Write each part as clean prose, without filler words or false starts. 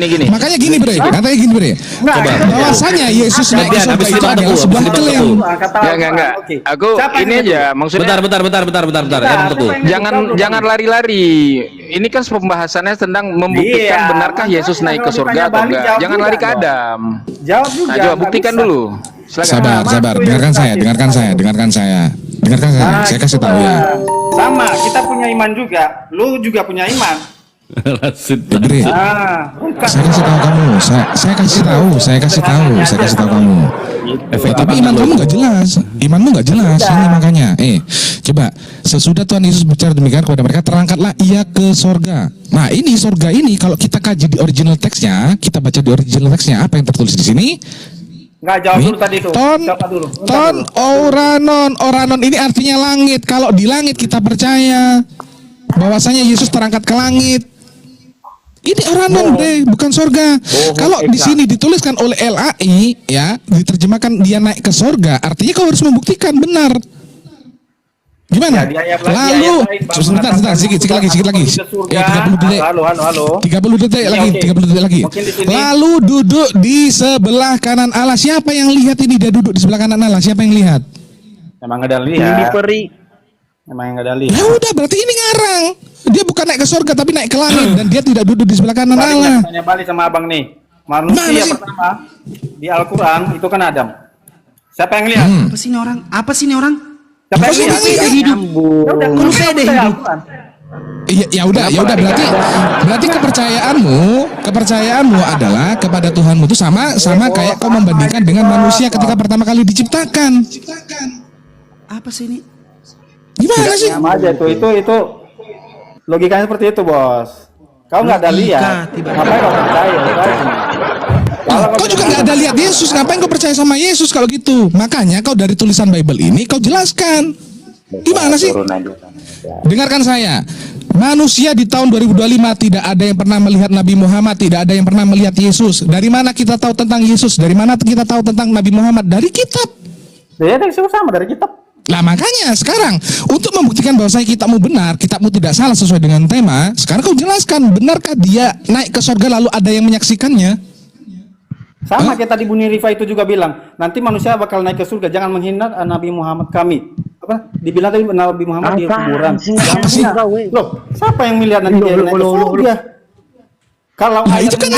gini. Makanya gini bre, katanya gini bre. Coba. Bahwasanya Yesus naik ke surga itu adalah sebuah klaim. Enggak. Aku ini aja maksudnya. Bentar. Ya, Teguh. Jangan lari-lari. Ini kan pembahasannya tentang membuktikan benarkah Yesus naik ke surga atau enggak. Jangan lari ke Adam. Jawab juga. Nah, coba buktikan dulu. Silakan. Sabar. Dengarkan saya. Saya kasih tahu ya. Sama, kita punya iman juga. Lu juga punya iman. Bre, saya kasih tahu kamu. Saya kasih tahu kamu. Tapi iman kamu nggak jelas. Imanmu nggak jelas. Ini makanya. Coba sesudah Tuhan Yesus bicara demikian kepada mereka, terangkatlah ia ke sorga. Nah ini sorga ini kalau kita kaji di original teksnya, kita baca di original teksnya apa yang tertulis di sini? Nggak, jawab dulu tadi itu. Ton oranon ini artinya langit. Kalau di langit kita percaya bahwasanya Yesus terangkat ke langit. Ini oranon deh, bukan sorga. Kalau di sini dituliskan oleh LAI ya, diterjemahkan dia naik ke sorga, artinya kau harus membuktikan benar. Gimana? Lalu sebentar, sedikit lagi. 30 detik. Halo. 30 detik lagi. Lalu duduk di sebelah kanan Allah. Siapa yang lihat ini? Dia duduk di sebelah kanan Allah. Siapa yang lihat? Emang ada lihat. Ini peri. Emang ada lihat. Ya udah, berarti ini ngarang. Dia bukan naik ke surga tapi naik ke langit dan dia tidak duduk di sebelah kanan Allah. Tanya balik sama abang nih. Manusia pertama di Al-Quran itu kan Adam. Siapa yang lihat? Apa sih ini orang? Siapa yang lihat? Hidup. Kalau saya ada hidup. Ya udah berarti kepercayaanmu adalah kepada Tuhanmu itu sama kayak kau membandingkan dengan manusia ketika pertama kali diciptakan. Apa sih ini? Gimana sih? Sama aja itu logikanya seperti itu, Bos. Kau nggak ada lihat. Ngapain kau percaya? Kau juga nggak ada lihat Yesus, ngapain kau percaya sama Yesus kalau gitu? Makanya kau dari tulisan Bible ini kau jelaskan. Gimana sih? Dengarkan saya. Manusia di tahun 2025 tidak ada yang pernah melihat Nabi Muhammad, tidak ada yang pernah melihat Yesus. Dari mana kita tahu tentang Yesus? Dari mana kita tahu tentang Nabi Muhammad? Dari kitab. Ya, sama dari kitab. Lah makanya sekarang untuk membuktikan bahwa kitabmu benar, kitabmu tidak salah sesuai dengan tema, sekarang kau jelaskan benarkah dia naik ke surga lalu ada yang menyaksikannya? Sama kayak tadi Buni Rifa itu juga bilang, nanti manusia bakal naik ke surga, jangan menghina Nabi Muhammad kami. Apa? Dibilang tadi Nabi Muhammad di kuburan. Loh, siapa yang melihat nanti dia naik ke surga? Kalau itu kan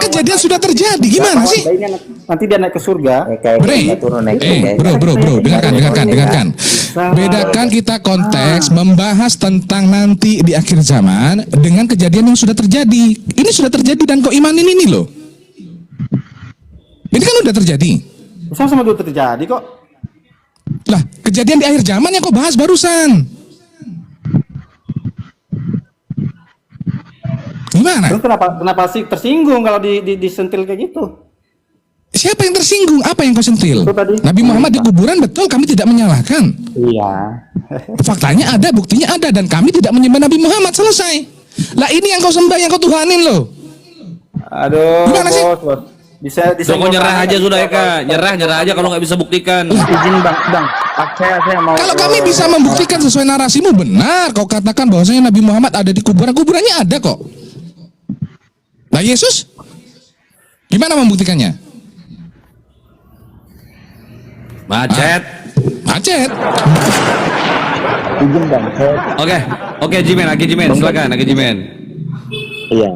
kejadian sudah terjadi, gimana sih? Nanti dia naik ke surga. Bro, dengarkan. Bedakan kita konteks membahas tentang nanti di akhir zaman dengan kejadian yang sudah terjadi. Ini sudah terjadi dan kau imanin ini loh. Ini kan udah terjadi. Sama dulu terjadi kok. Lah, kejadian di akhir zaman yang kau bahas barusan. Gimana? Terus kenapa sih tersinggung kalau disentil kayak gitu? Siapa yang tersinggung? Apa yang kau sentil? Nabi Muhammad di kuburan, betul, kami tidak menyalahkan. Iya. Faktanya ada, buktinya ada, dan kami tidak menyembah Nabi Muhammad, selesai. Lah ini yang kau sembah, yang kau tuhanin loh. Aduh, gimana sih? Bos. Bisa Kau nyerah aja sudah Eka, nyerah aja kalau nggak bisa buktikan. Izin bang, saya mau. Kalau kami bisa membuktikan sesuai narasimu benar, kau katakan bahwasanya Nabi Muhammad ada di kuburan, kuburannya ada kok. Nah Yesus, gimana membuktikannya? Macet. Izin bang, Oke, Jimen, silakan, Jimen. Iya,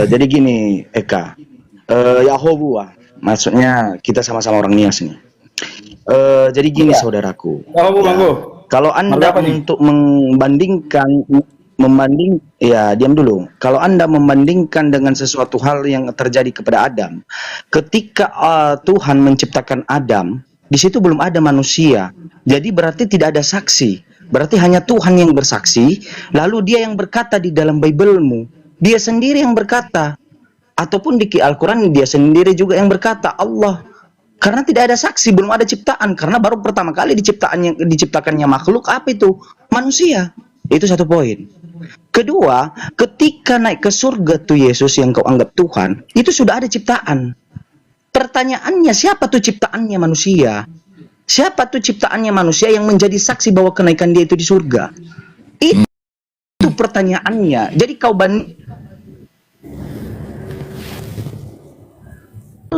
jadi gini, Eka, Yahowa, maksudnya kita sama-sama orang Nias nih. Jadi gini, saudaraku. Kalau Anda untuk diam dulu. Kalau Anda membandingkan dengan sesuatu hal yang terjadi kepada Adam, ketika Tuhan menciptakan Adam, di situ belum ada manusia. Jadi berarti tidak ada saksi. Berarti hanya Tuhan yang bersaksi, lalu dia yang berkata di dalam Bible-mu. Dia sendiri yang berkata. Ataupun di Al-Quran dia sendiri juga yang berkata, Allah. Karena tidak ada saksi, belum ada ciptaan. Karena baru pertama kali diciptakannya makhluk, apa itu? Manusia. Itu satu poin. Kedua, ketika naik ke surga tuh Yesus yang kau anggap Tuhan, itu sudah ada ciptaan. Pertanyaannya, siapa tuh ciptaannya manusia? Siapa tuh ciptaannya manusia yang menjadi saksi bahwa kenaikan dia itu di surga? Itu pertanyaannya. Jadi kau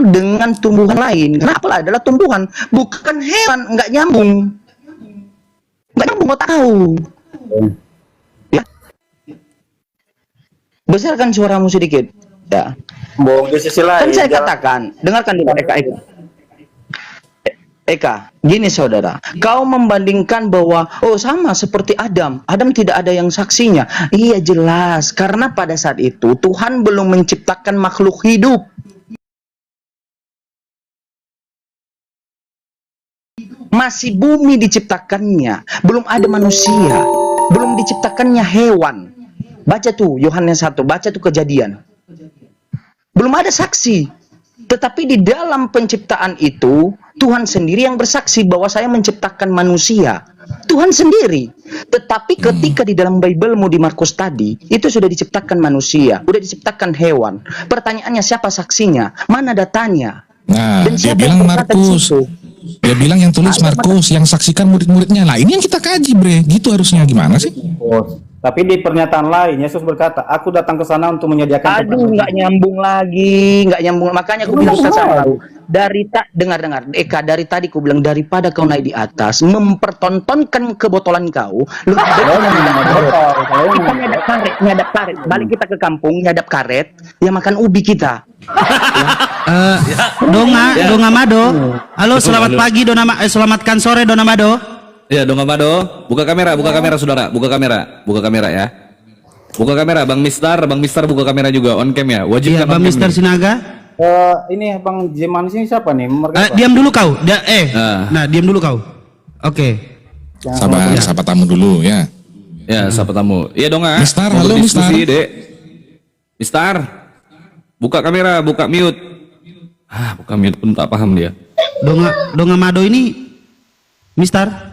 dengan tumbuhan lain. Karena apel adalah tumbuhan, bukan hewan. Nggak nyambung. Nggak nyambung, mau tahu. Ya. Besarkan suaramu sedikit. Ya. Bung, di sisi lain. Kan saya katakan, dengarkan dulu Eka, gini saudara, kau membandingkan bahwa oh sama seperti Adam tidak ada yang saksinya. Iya jelas, karena pada saat itu Tuhan belum menciptakan makhluk hidup. Masih bumi diciptakannya, belum ada manusia, belum diciptakannya hewan. Baca tuh Yohanes 1, baca tuh Kejadian. Belum ada saksi. Tetapi di dalam penciptaan itu, Tuhan sendiri yang bersaksi bahwa saya menciptakan manusia. Tuhan sendiri. Tetapi ketika di dalam Biblemu di Markus tadi, itu sudah diciptakan manusia, sudah diciptakan hewan. Pertanyaannya siapa saksinya? Mana datanya? Nah, Dan dia siapa yang bilang berkata di Markus. situ? Dia bilang yang tulis Markus, yang saksikan murid-muridnya. Lah, ini yang kita kaji, Bre. Gitu harusnya gimana sih? Tapi di pernyataan lain Yesus berkata, aku datang ke sana untuk menyediakan tempat Aduh, bagi-" nggak nyambung lagi, nggak nyambung. Makanya aku bilang sama kau, dengar, Eka, dari tadi aku bilang daripada kau naik di atas, mempertontonkan kebotolan kau, lebih baik kita nyadap karet, balik kita ke kampung, nyadap karet, ya makan ubi kita. Donga Mado. Halo, selamat pagi selamatkan sore Dona Mado. Ya, Dong Amado, buka kamera saudara, buka kamera ya. Buka kamera, Bang Mister buka kamera juga, on cam ya. Wajib Iya, kan Bang on cam Mister nih. Sinaga. ini Bang Jeman sini siapa nih? Mereka Diam dulu kau. Nah. Diam dulu kau. Oke. Sabar tamu dulu ya. Ya, siapa tamu? Iya dong, Mister, Mau halo, berdiskusi, Mister. Dek. Mister, buka kamera, buka mute. Buka mute pun tak paham dia. Donga Mado ini Mister.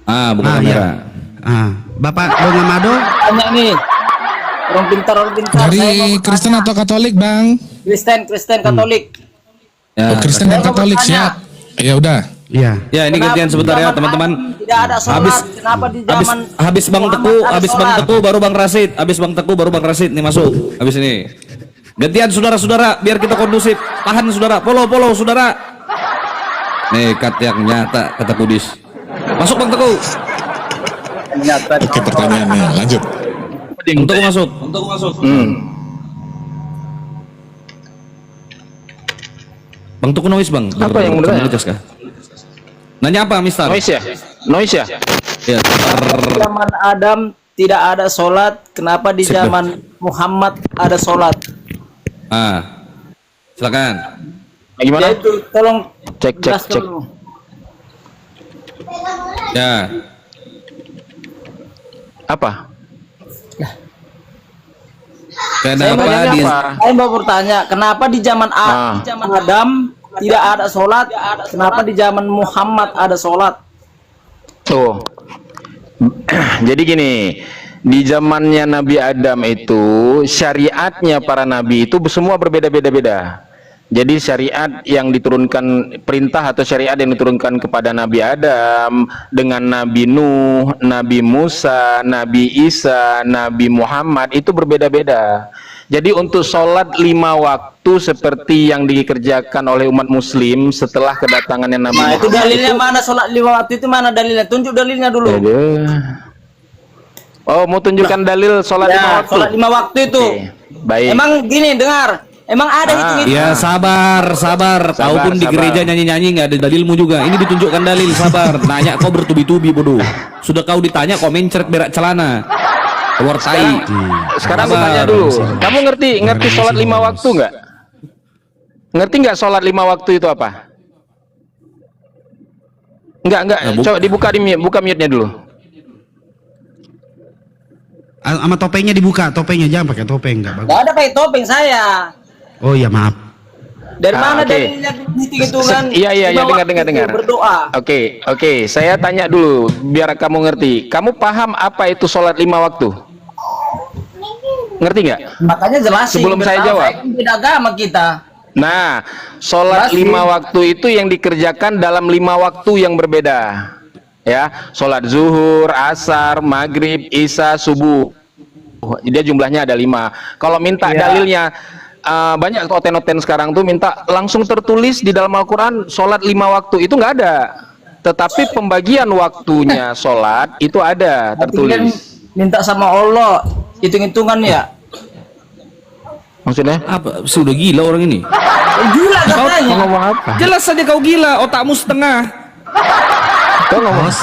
Buka kamera. Iya. Bapak Donga Mado. Tanya nih, orang pintar. Dari Saya mau Kristen bertanya. atau Katolik, Bang? Kristen Katolik. Ya, Oh, Kristen dan Saya mau Katolik, bertanya. siap. Ya udah. Iya. ya ini Kenapa gantian di sebentar ya zaman teman-teman. Adam tidak ada sholat? Kenapa di Habis zaman habis Bang Muhammad Teguh, ada habis Bang sholat? Teguh baru Bang Rasid, habis Bang Teguh baru Bang Rasid nih masuk. Habis ini. Gantian saudara-saudara biar kita kondusif. Tahan saudara, follow saudara. Nekat yang nyata kata Kudis. Masuk Bang Teguh. Oke, pertanyaannya lanjut. Bang Teguh masuk. Bang Teguh noise Bang. Apa yang mau ditanya? Kah? Nanya apa Mister? Noise ya? Ya. Di zaman Adam tidak ada sholat, kenapa di zaman Muhammad ada sholat? Silakan. Gimana? Ya itu, tolong Cek. jelaskan dulu. Ya. Apa? Kenapa Pertanyaannya di apa? Saya mau bertanya, kenapa di zaman Adam tidak ada sholat, kenapa di zaman Muhammad ada sholat? Tuh. Jadi gini, di zamannya Nabi Adam itu syariatnya para nabi itu semua berbeda-beda. Jadi syariat yang diturunkan, perintah atau syariat yang diturunkan kepada Nabi Adam dengan Nabi Nuh, Nabi Musa, Nabi Isa, Nabi Muhammad itu berbeda-beda. Jadi untuk sholat 5 waktu seperti yang dikerjakan oleh umat muslim setelah kedatangannya Nabi Nah itu Muhammad dalilnya mana, sholat 5 waktu itu mana dalilnya? Tunjuk dalilnya dulu. Oh, mau tunjukkan dalil sholat 5 Ya, waktu? sholat 5 waktu itu. Oke, baik. Emang gini, dengar. Emang ada hitung-hitung. Ya sabar. Kalaupun di sabar. gereja nyanyi-nyanyi nggak ada dalilmu juga. Ini ditunjukkan dalil, sabar. Nanya kau bertubi-tubi bodoh. Sudah kau ditanya kau mencret berak celana. Keluar tai. Sekarang aku tanya dulu. Kamu ngerti sholat 5 waktu nggak? Ngerti nggak sholat 5 waktu itu apa? Enggak. Coba dibuka buka mute-nya dulu. Sama topengnya dibuka, topengnya jangan pakai topeng, enggak bagus. Gak ada pakai topeng saya. Oh iya, maaf. Dari mana oke. dalilnya hitung-hitungan? Iya, 5 waktu dengar. itu Berdoa. Oke. Saya tanya dulu biar kamu ngerti. Kamu paham apa itu sholat 5 waktu? Ngerti nggak? Makanya jelasin. Sebelum saya jawab. Kan beda agama kita. Nah, sholat 5 waktu itu yang dikerjakan dalam 5 waktu yang berbeda. Ya, sholat zuhur, asar, maghrib, isya, subuh. Dia jumlahnya ada 5. Kalau minta dalilnya, banyak oten-oten sekarang tuh minta langsung tertulis di dalam Al-Quran sholat 5 waktu, itu nggak ada. Tetapi pembagian waktunya sholat itu ada tertulis. Minta sama Allah hitung-hitungan ya. Maksudnya? Apa? Sudah gila orang ini. Gila Kau katanya. ngomong apa? Jelas saja kau gila, otakmu setengah. Kau ngomong.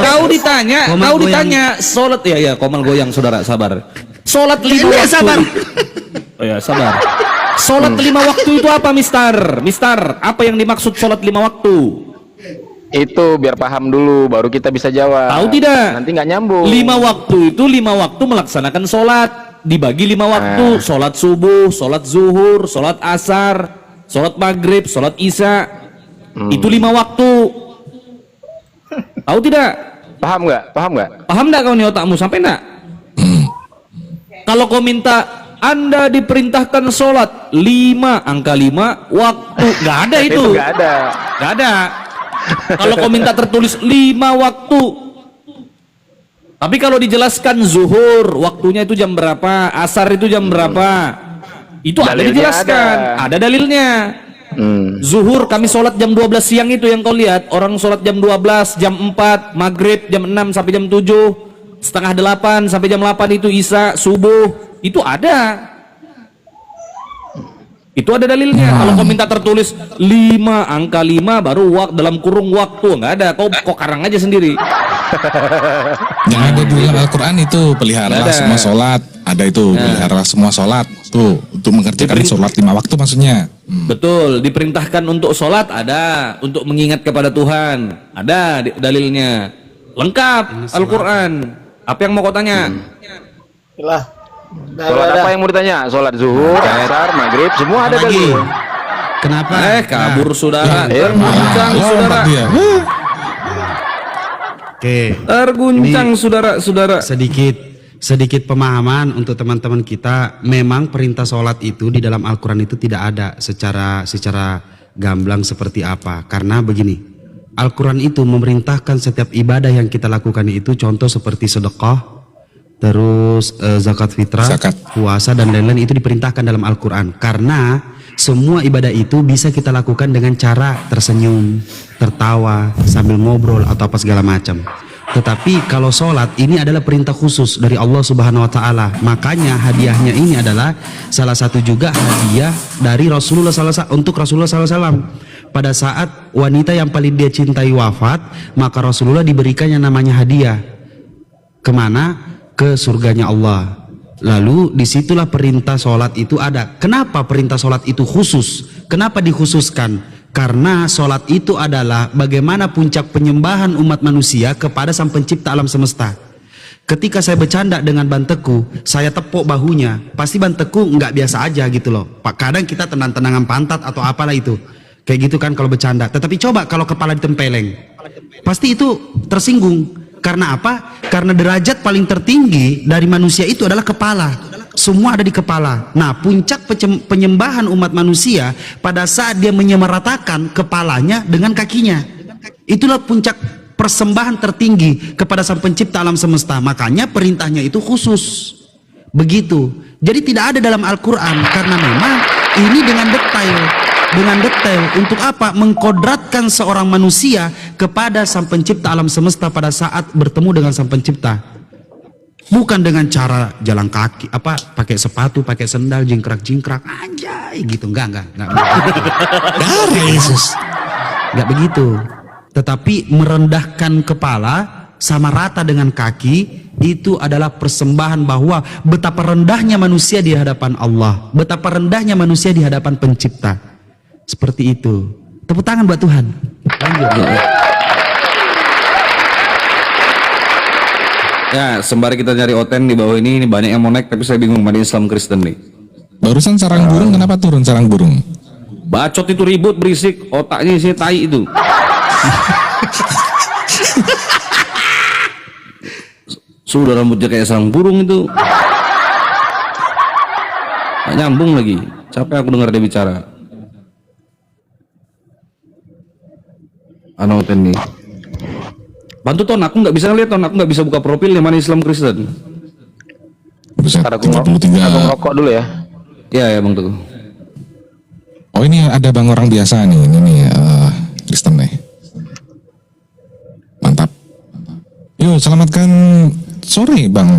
Kau ditanya, Komal kau goyang. ditanya sholat ya komal goyang saudara, sabar. Sholat 5 waktu. sabar. Oh ya, sabar. Sholat 5 waktu itu apa, Mister? Mister, apa yang dimaksud sholat 5 waktu? Itu biar paham dulu, baru kita bisa jawab. Tahu tidak? Nanti nggak nyambung. 5 waktu itu 5 waktu melaksanakan sholat. Dibagi 5 waktu. Sholat subuh, sholat zuhur, sholat asar, sholat maghrib, sholat isya. Itu 5 waktu. Tahu tidak? Paham nggak? Paham nggak? Paham nggak kau nih otakmu? Sampai nggak? Kalau kau minta Anda diperintahkan sholat 5, angka 5 waktu, nggak ada itu. Itu nggak ada. Nggak ada. Kalau kau minta tertulis 5 waktu. Tapi kalau dijelaskan zuhur, waktunya itu jam berapa, asar itu jam berapa, itu ada Dalilnya dijelaskan, ada dalilnya. Zuhur kami sholat jam 12 siang itu yang kau lihat, orang sholat jam 12, jam 4, maghrib jam 6 sampai jam 7, setengah 8 sampai jam 8 itu isya, subuh, itu ada. Itu ada dalilnya. Kalau kau minta tertulis 5, angka 5 baru dalam kurung waktu, nggak ada. Kau karang aja sendiri. Yang ada di dalam Al-Quran itu peliharalah Ada. semua sholat. Ada itu peliharalah semua sholat. Tuh untuk mengerjakan sholat 5 waktu maksudnya. Betul, diperintahkan untuk sholat ada, untuk mengingat kepada Tuhan ada dalilnya. Lengkap Al-Quran. Apa yang mau kau tanya? Lah. Sholat apa yang mau ditanya? Sholat zuhur, asar, maghrib, semua ada Lagi. dalil. Kenapa? Kabur saudara. Ya, Terguncang saudara. Lompat dia. Oke. Terguncang saudara-saudara. Sedikit pemahaman untuk teman-teman kita. Memang perintah sholat itu di dalam Al-Quran itu tidak ada secara gamblang seperti apa. Karena begini, Al-Quran itu memerintahkan setiap ibadah yang kita lakukan itu, contoh seperti sedekah, terus zakat fitrah, Zakat. puasa dan lain-lain itu diperintahkan dalam Al-Quran. Karena semua ibadah itu bisa kita lakukan dengan cara tersenyum, tertawa, sambil ngobrol atau apa segala macam. Tetapi kalau sholat ini adalah perintah khusus dari Allah Subhanahu Wa Taala. Makanya hadiahnya ini adalah salah satu juga hadiah dari Rasulullah SAW untuk Rasulullah SAW. Pada saat wanita yang paling dia cintai wafat, maka Rasulullah diberikan yang namanya hadiah. Kemana? Ke surganya Allah. Lalu disitulah perintah sholat itu ada. Kenapa perintah sholat itu khusus? Kenapa dikhususkan? Karena sholat itu adalah bagaimana puncak penyembahan umat manusia kepada sang pencipta alam semesta. Ketika saya bercanda dengan Banteku, saya tepuk bahunya, pasti Banteku nggak biasa aja gitu loh. Kadang kita tenang-tenangan pantat atau apalah itu, kayak gitu kan kalau bercanda. Tetapi coba kalau kepala ditempeleng, pasti itu tersinggung. Karena apa? Karena derajat paling tertinggi dari manusia itu adalah kepala. Semua ada di kepala. Nah, puncak penyembahan umat manusia pada saat dia menyamaratakan kepalanya dengan kakinya. Itulah puncak persembahan tertinggi kepada sang pencipta alam semesta. Makanya perintahnya itu khusus. Begitu. Jadi tidak ada dalam Al-Quran. Karena memang ini dengan detail. Untuk apa? Mengkodratkan seorang manusia kepada sang pencipta alam semesta pada saat bertemu dengan sang pencipta. Bukan dengan cara jalan kaki, pakai sepatu, pakai sendal, jingkrak-jingkrak, anjay gitu, enggak begitu. Dari Yesus. Enggak begitu. Tetapi merendahkan kepala sama rata dengan kaki itu adalah persembahan bahwa betapa rendahnya manusia di hadapan Allah, betapa rendahnya manusia di hadapan pencipta. Seperti itu. Tepuk tangan buat Tuhan. Lanjut. Ya, sembari kita nyari oten di bawah ini banyak yang mau naik, tapi saya bingung mana Islam Kristen nih. Barusan sarang burung, kenapa turun sarang burung? Bacot itu ribut, berisik, otaknya isi tai itu. Sudah rambutnya kayak sarang burung itu. Nggak nyambung lagi. Capek aku dengar dia bicara. Ano oten nih. Bantu Ton, aku nggak bisa ngeliat Ton, aku nggak bisa buka profilnya mana Islam Kristen. Buset, Ntar aku 33. ngerokok dulu ya. Ya Bang Teguh. Oh ini ada bang orang biasa nih, ini nih Kristen nih. Mantap. Yuk selamatkan sore bang.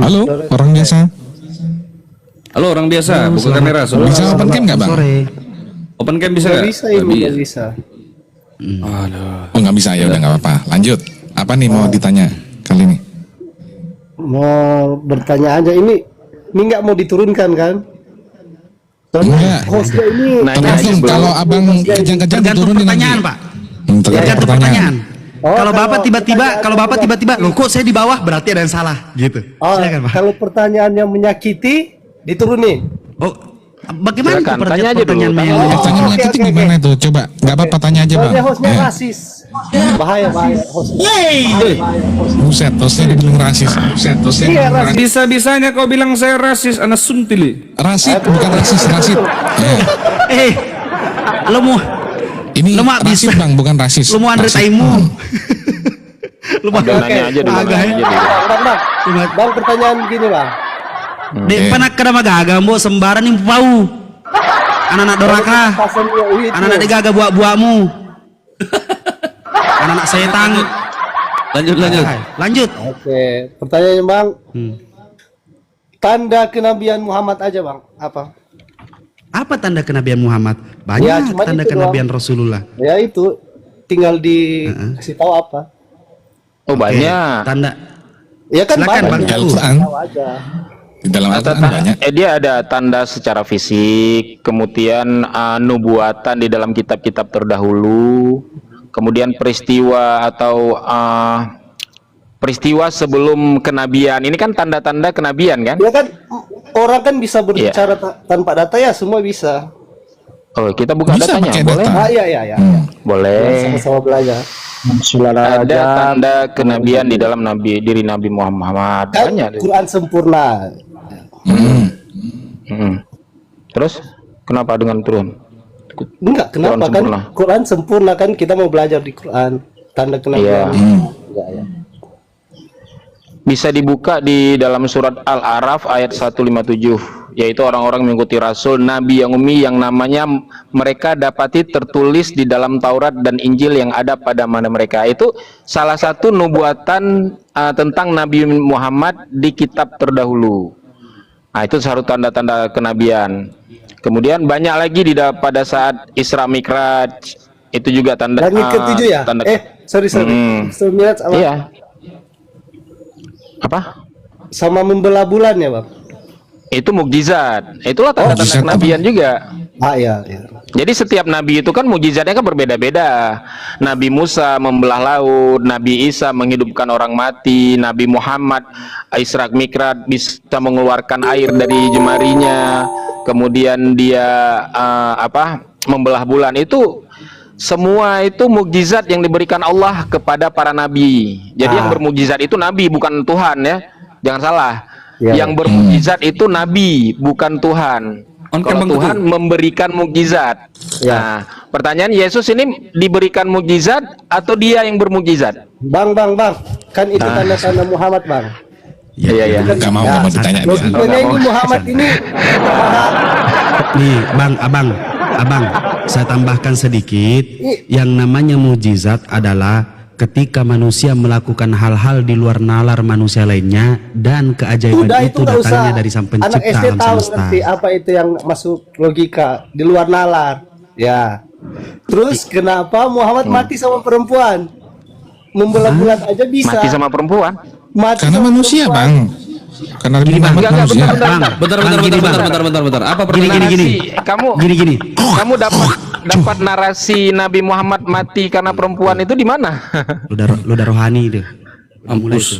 Halo orang biasa. Halo orang biasa, buka kamera. Bisa open cam nggak bang? Sore. Open cam bisa nggak? Bisa ibu, nggak bisa. Aduh. Oh nggak bisa ya udah nggak apa-apa. Lanjut. Apa nih mau ditanya kali ini? Mau bertanya aja, ini nggak mau diturunkan kan? Enggak. Hostnya ini Nanya aja, Tergantung Bro. kalau abang kejang-kejang Tergantung diturunin pertanyaan, nanti. Pak. Tergantung Tergantung pertanyaan. pertanyaan. Kalau bapak tiba-tiba, loh kok saya di bawah, berarti ada yang salah, gitu. Silakan Pak. kalau pertanyaan yang menyakiti diturunin. Oh, bagaimana Silakan, itu tanya aja dulu, pertanyaan tanya yang aja. Pertanyaan Oke, menyakiti oke, oke. gimana itu? Coba, nggak apa-apa tanya aja bang. Soalnya hostnya Ya. rasis. Bahaya hostnya. Buset, hostnya dibilang rasis. Buset, hostnya Iya, dibilang rasis. Bisa-bisanya kau bilang saya rasis, anak suntili. Rasit, bukan rasis, rasit. Ya. lo mau Ini Lu mah rasit bisa. bang, bukan rasis. lu mau Andre Rasit. Taimu. Lu mau Udah nanya aja dulu, Agak, nanya aja dulu. Bang, pertanyaan gini bang. Dek panak kada magaga mbok sembaran nih pau. Anak-anak doraka. Pasan UI itu. Anak-anak digaga buak-buakmu. Anak-anak setan. Lanjut. Lanjut. Oke, pertanyaannya bang. Hmm. Tanda kenabian Muhammad aja bang, apa? Apa tanda kenabian Muhammad? Banyak Ya, cuma tanda itu kenabian Rasulullah. Ya itu, tinggal dikasih tahu apa? Oh banyak. Tanda. Ya kan Silakan, banyak. Bang. Di Al-Quran, Tahu aja. di dalam Al-Quran banyak. Dia ada tanda secara fisik, kemudian nubuatan di dalam kitab-kitab terdahulu, kemudian peristiwa atau peristiwa sebelum kenabian. Ini kan tanda-tanda kenabian kan? Ya kan orang kan bisa berbicara tanpa data ya, semua bisa. Oh, kita buka Bisa datanya, pakai boleh? data. Iya. Boleh. Sama-sama belajar. Ada tanda kenabian di dalam diri Nabi Muhammad. Kan Banyak. Quran sempurna. Terus kenapa dengan turun? Enggak, kenapa Quran kan sempurna. Quran sempurna kan, kita mau belajar di Quran. Tanda Iya. kenabian. Enggak ya. Bisa dibuka di dalam surat Al-A'raf ayat 157, yaitu orang-orang mengikuti Rasul Nabi yang ummi yang namanya mereka dapati tertulis di dalam Taurat dan Injil yang ada pada mana mereka. Itu salah satu nubuatan tentang Nabi Muhammad di kitab terdahulu. Nah, itu satu tanda-tanda kenabian. Kemudian banyak lagi pada saat Isra Mi'raj, itu juga tanda. Langit ketujuh ya? Tanda, Sorry. Isra Mi'raj apa? iya. Apa? Sama membelah bulan ya bang? Itu mukjizat. Itulah tanda-tanda mukjizat kenabian juga. Iya. Jadi setiap nabi itu kan mukjizatnya kan berbeda-beda. Nabi Musa membelah laut, Nabi Isa menghidupkan orang mati, Nabi Muhammad Isra Mi'raj bisa mengeluarkan air dari jemarinya. Kemudian dia membelah bulan. Itu semua itu mukjizat yang diberikan Allah kepada para nabi. Jadi yang bermukjizat itu nabi, bukan Tuhan ya. Jangan salah. Ya. Yang bermukjizat itu nabi, bukan Tuhan. Kalau Tuhan memberikan mukjizat. Nah, pertanyaan, Yesus ini diberikan mukjizat atau dia yang bermukjizat? Bang. Kan itu tanda-tanda Muhammad bang. Iya. Nggak mau ditanya. Logikanya ini Muhammad ini. Nih, Abang, saya tambahkan sedikit. Yang namanya mujizat adalah ketika manusia melakukan hal-hal di luar nalar manusia lainnya dan keajaiban Udah itu nggak datangnya usah. dari sang Anak pencipta SD alam tahu semesta. ngerti apa itu yang masuk logika di luar nalar. Ya. Terus kenapa Muhammad mati sama perempuan? Membelah bulan aja bisa. Mati sama perempuan? Mati Karena sama manusia perempuan. bang. Karena Nabi Muhammad Enggak, manusia. Bentar. Apa pertanyaan? Gini. Kamu kamu dapat narasi Nabi Muhammad mati karena perempuan itu di mana? Lu udah rohani itu. Mulai itu.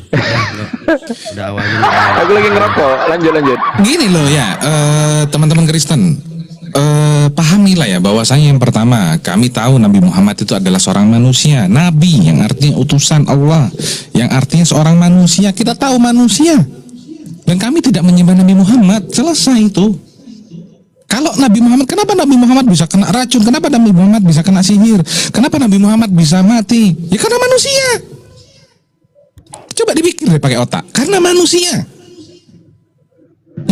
Udah awalnya. Aku lagi ngerokok. Lanjut. Gini loh ya, teman-teman Kristen, pahamilah ya bahwasanya yang pertama, kami tahu Nabi Muhammad itu adalah seorang manusia, nabi yang artinya utusan Allah, yang artinya seorang manusia. Kita tahu manusia, dan kami tidak menyembah Nabi Muhammad. Selesai itu. Kalau Nabi Muhammad, kenapa Nabi Muhammad bisa kena racun? Kenapa Nabi Muhammad bisa kena sihir? Kenapa Nabi Muhammad bisa mati? Ya karena manusia. Coba dipikir deh pakai otak. Karena manusia.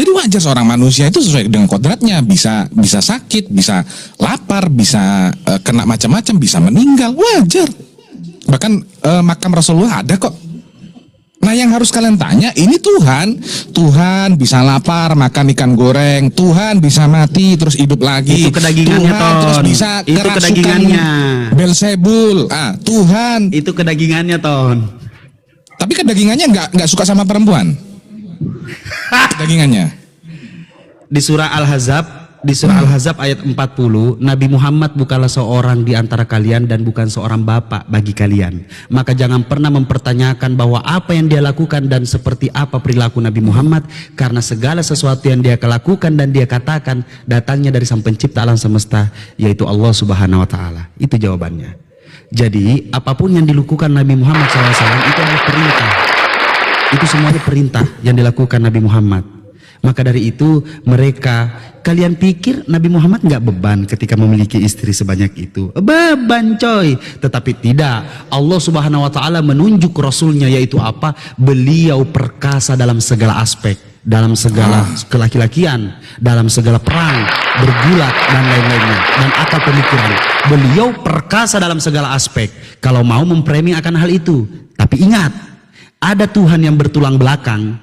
Jadi wajar seorang manusia itu sesuai dengan kodratnya, bisa sakit, bisa lapar, bisa kena macam-macam, bisa meninggal, wajar. Bahkan makam Rasulullah ada kok. Nah yang harus kalian tanya, ini Tuhan bisa lapar makan ikan goreng, Tuhan bisa mati terus hidup lagi, Itu kedagingannya, Tuhan Ton. terus bisa Itu kerasukan kedagingannya. Belzebul, Tuhan. Itu kedagingannya, Ton. Tapi kedagingannya nggak suka sama perempuan. Kedagingannya. Di surah Al-Ahzab ayat 40, Nabi Muhammad bukanlah seorang di antara kalian dan bukan seorang bapak bagi kalian. Maka jangan pernah mempertanyakan bahwa apa yang dia lakukan dan seperti apa perilaku Nabi Muhammad, karena segala sesuatu yang dia lakukan dan dia katakan datangnya dari Sang Pencipta alam semesta, yaitu Allah Subhanahu wa taala. Itu jawabannya. Jadi, apapun yang dilakukan Nabi Muhammad SAW itu adalah perintah. Itu semuanya perintah yang dilakukan Nabi Muhammad. Maka dari itu kalian pikir Nabi Muhammad nggak beban ketika memiliki istri sebanyak itu? Beban coy. Tetapi tidak. Allah Subhanahu wa taala menunjuk Rasulnya, yaitu apa? Beliau perkasa dalam segala aspek, dalam segala kelaki-lakian, dalam segala perang, bergulat dan lain-lainnya, dan akal pemikiran. Beliau perkasa dalam segala aspek. Kalau mau memframing akan hal itu. Tapi ingat, ada Tuhan yang bertulang belakang.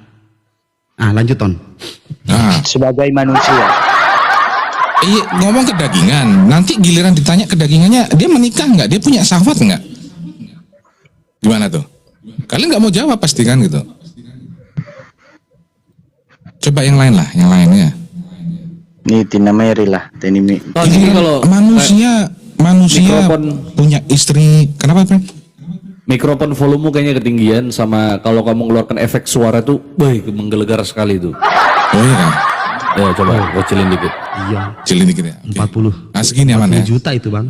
Lanjut, Ton. Sebagai manusia. Iya, ngomong kedagingan, nanti giliran ditanya kedagingannya, dia menikah nggak? Dia punya syahwat nggak? Gimana tuh? Kalian nggak mau jawab pasti kan gitu. Coba yang lain lah, yang lainnya. Nih Tina Mary lah, Ini Ini kalau manusia mikrofon- punya istri, kenapa Pren? mikrofon volume kayaknya ketinggian, sama kalau kamu mengeluarkan efek suara tuh, menggelegar sekali tuh. Oh iya kan? Ya coba kecilin dikit. Iya. Kecilin dikit ya. Oke. 40. Nah segini aman 40 ya. juta itu, Bang.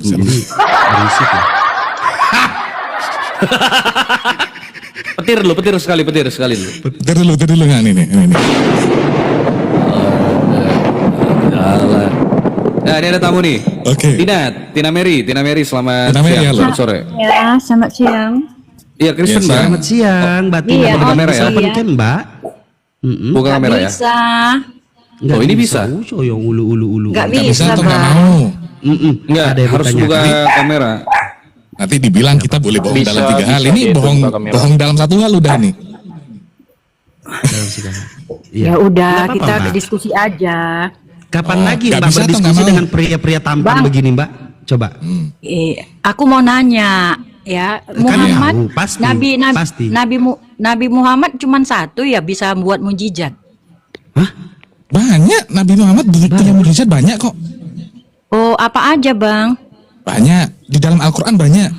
Ini berisik ya. Petir sekali dulu. Petir dulu nggak ini. Jalan. Nah, ini ada tamu nih. Oke. Tina Mary, selamat Tina Mary, siang, halo. selamat sore. Ya, selamat siang. Iya, Kristen, Iya, Mbak. Selamat siang, Mbak Tina. Iya, Bukan kamera ya? Open iya. cam, Mbak. Buka Nggak kamera ya. bisa. Nggak Oh, ini bisa? Oh, yang ulu. Nggak Nggak bisa bisa, atau nggak Bang. mau? Enggak, Ada yang harus bertanya. buka kamera. Nanti dibilang kita boleh bohong Bisa, dalam 3 hal. bisa Ini gitu, bohong Mbak Kamera. bohong dalam 1 hal udah nih. Dalam segala. Iya. Ya udah, Nggak apa-apa, kita Mbak. diskusi aja. Kapan Oh, lagi nggak Mbak bisa atau berdiskusi nggak mau? dengan pria-pria tampan Bang. begini, Mbak? Coba. Aku mau nanya, ya Muhammad, tahu, pasti, pasti. Nabi Muhammad cuma satu ya bisa buat mujizat. Hah? Banyak Nabi Muhammad punya mujizat banyak kok. Oh, apa aja, Bang? Banyak di dalam Al-Qur'an banyak.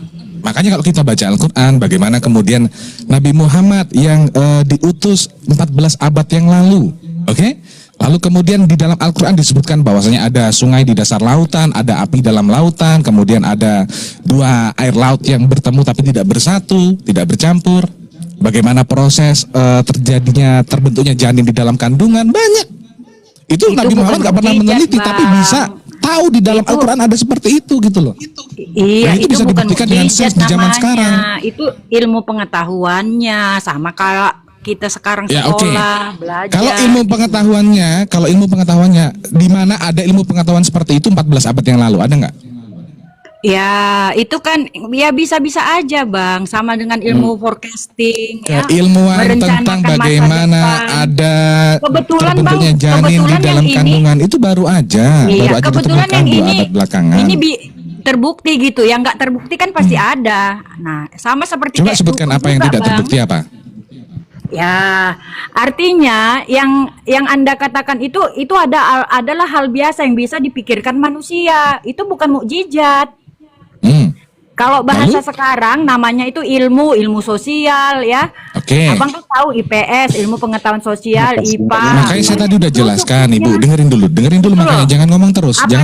Makanya kalau kita baca Al-Qur'an, bagaimana kemudian Nabi Muhammad yang diutus 14 abad yang lalu, oke? Lalu kemudian di dalam Al-Quran disebutkan bahwasanya ada sungai di dasar lautan, ada api dalam lautan, kemudian ada 2 air laut yang bertemu tapi tidak bersatu, tidak bercampur. Bagaimana proses terbentuknya janin di dalam kandungan, banyak. Itu Nabi bukan Muhammad nggak pernah mujizat, meneliti, tapi Bang. bisa tahu di dalam Al-Quran ada seperti itu gitu loh. Iya, Dan itu itu bisa bukan dibuktikan dengan mujizat sains di zaman namanya. sekarang. Itu ilmu pengetahuannya, sama kayak kita sekarang Ya oke. sekolah, belajar. Kalau ilmu pengetahuannya, di mana ada ilmu pengetahuan seperti itu 14 abad yang lalu, ada nggak? Ya, itu kan ya bisa-bisa aja, Bang, sama dengan ilmu forecasting ya. Ilmuwan merencanakan tentang masa bagaimana depan. ada Kebetulan, terbentuknya Bang, janin di kebetulan dalam yang ini- kandungan itu baru aja, Iya, baru aja kebetulan ditemukan yang 2 ini abad belakangan. terbukti gitu. Yang nggak terbukti kan pasti ada. Nah, sama seperti Coba kayak sebutkan dukun apa yang juga, tidak Bang. terbukti apa? Ya, artinya yang Anda katakan itu adalah hal biasa yang bisa dipikirkan manusia. Itu bukan mukjizat. Kalau bahasa Lalu? sekarang namanya itu ilmu sosial ya. Oke. Abang kan tahu IPS, ilmu pengetahuan sosial, IPA. Makanya saya tadi udah jelaskan, Ibu. Dengerin dulu makanya jangan ngomong terus, dengerin,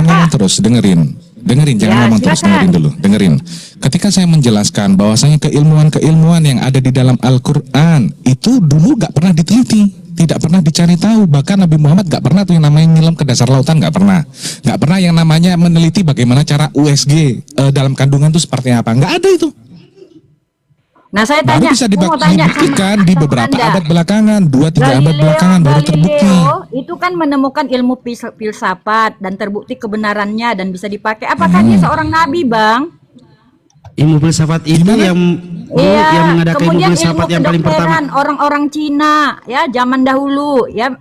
jangan Ya, ngomong terus, silakan. dengerin. Ketika saya menjelaskan bahwasanya keilmuan yang ada di dalam Al-Qur'an itu dulu gak pernah diteliti, tidak pernah dicari tahu. Bahkan Nabi Muhammad gak pernah tuh yang namanya nyelam ke dasar lautan, gak pernah yang namanya meneliti bagaimana cara USG dalam kandungan itu seperti apa, gak ada itu. Nah, saya Baru tanya, bisa saya mau tanya dibuktikan sama di beberapa Anda. abad belakangan, 2-3 abad belakangan baru terbukti. Galileo itu kan menemukan ilmu filsafat dan terbukti kebenarannya dan bisa dipakai. Apakah dia seorang nabi, Bang? Ilmu filsafat itu Gimana? yang yang mengadakan ilmu kemudian filsafat ilmu yang paling pertama. kedokteran orang-orang Cina ya zaman dahulu ya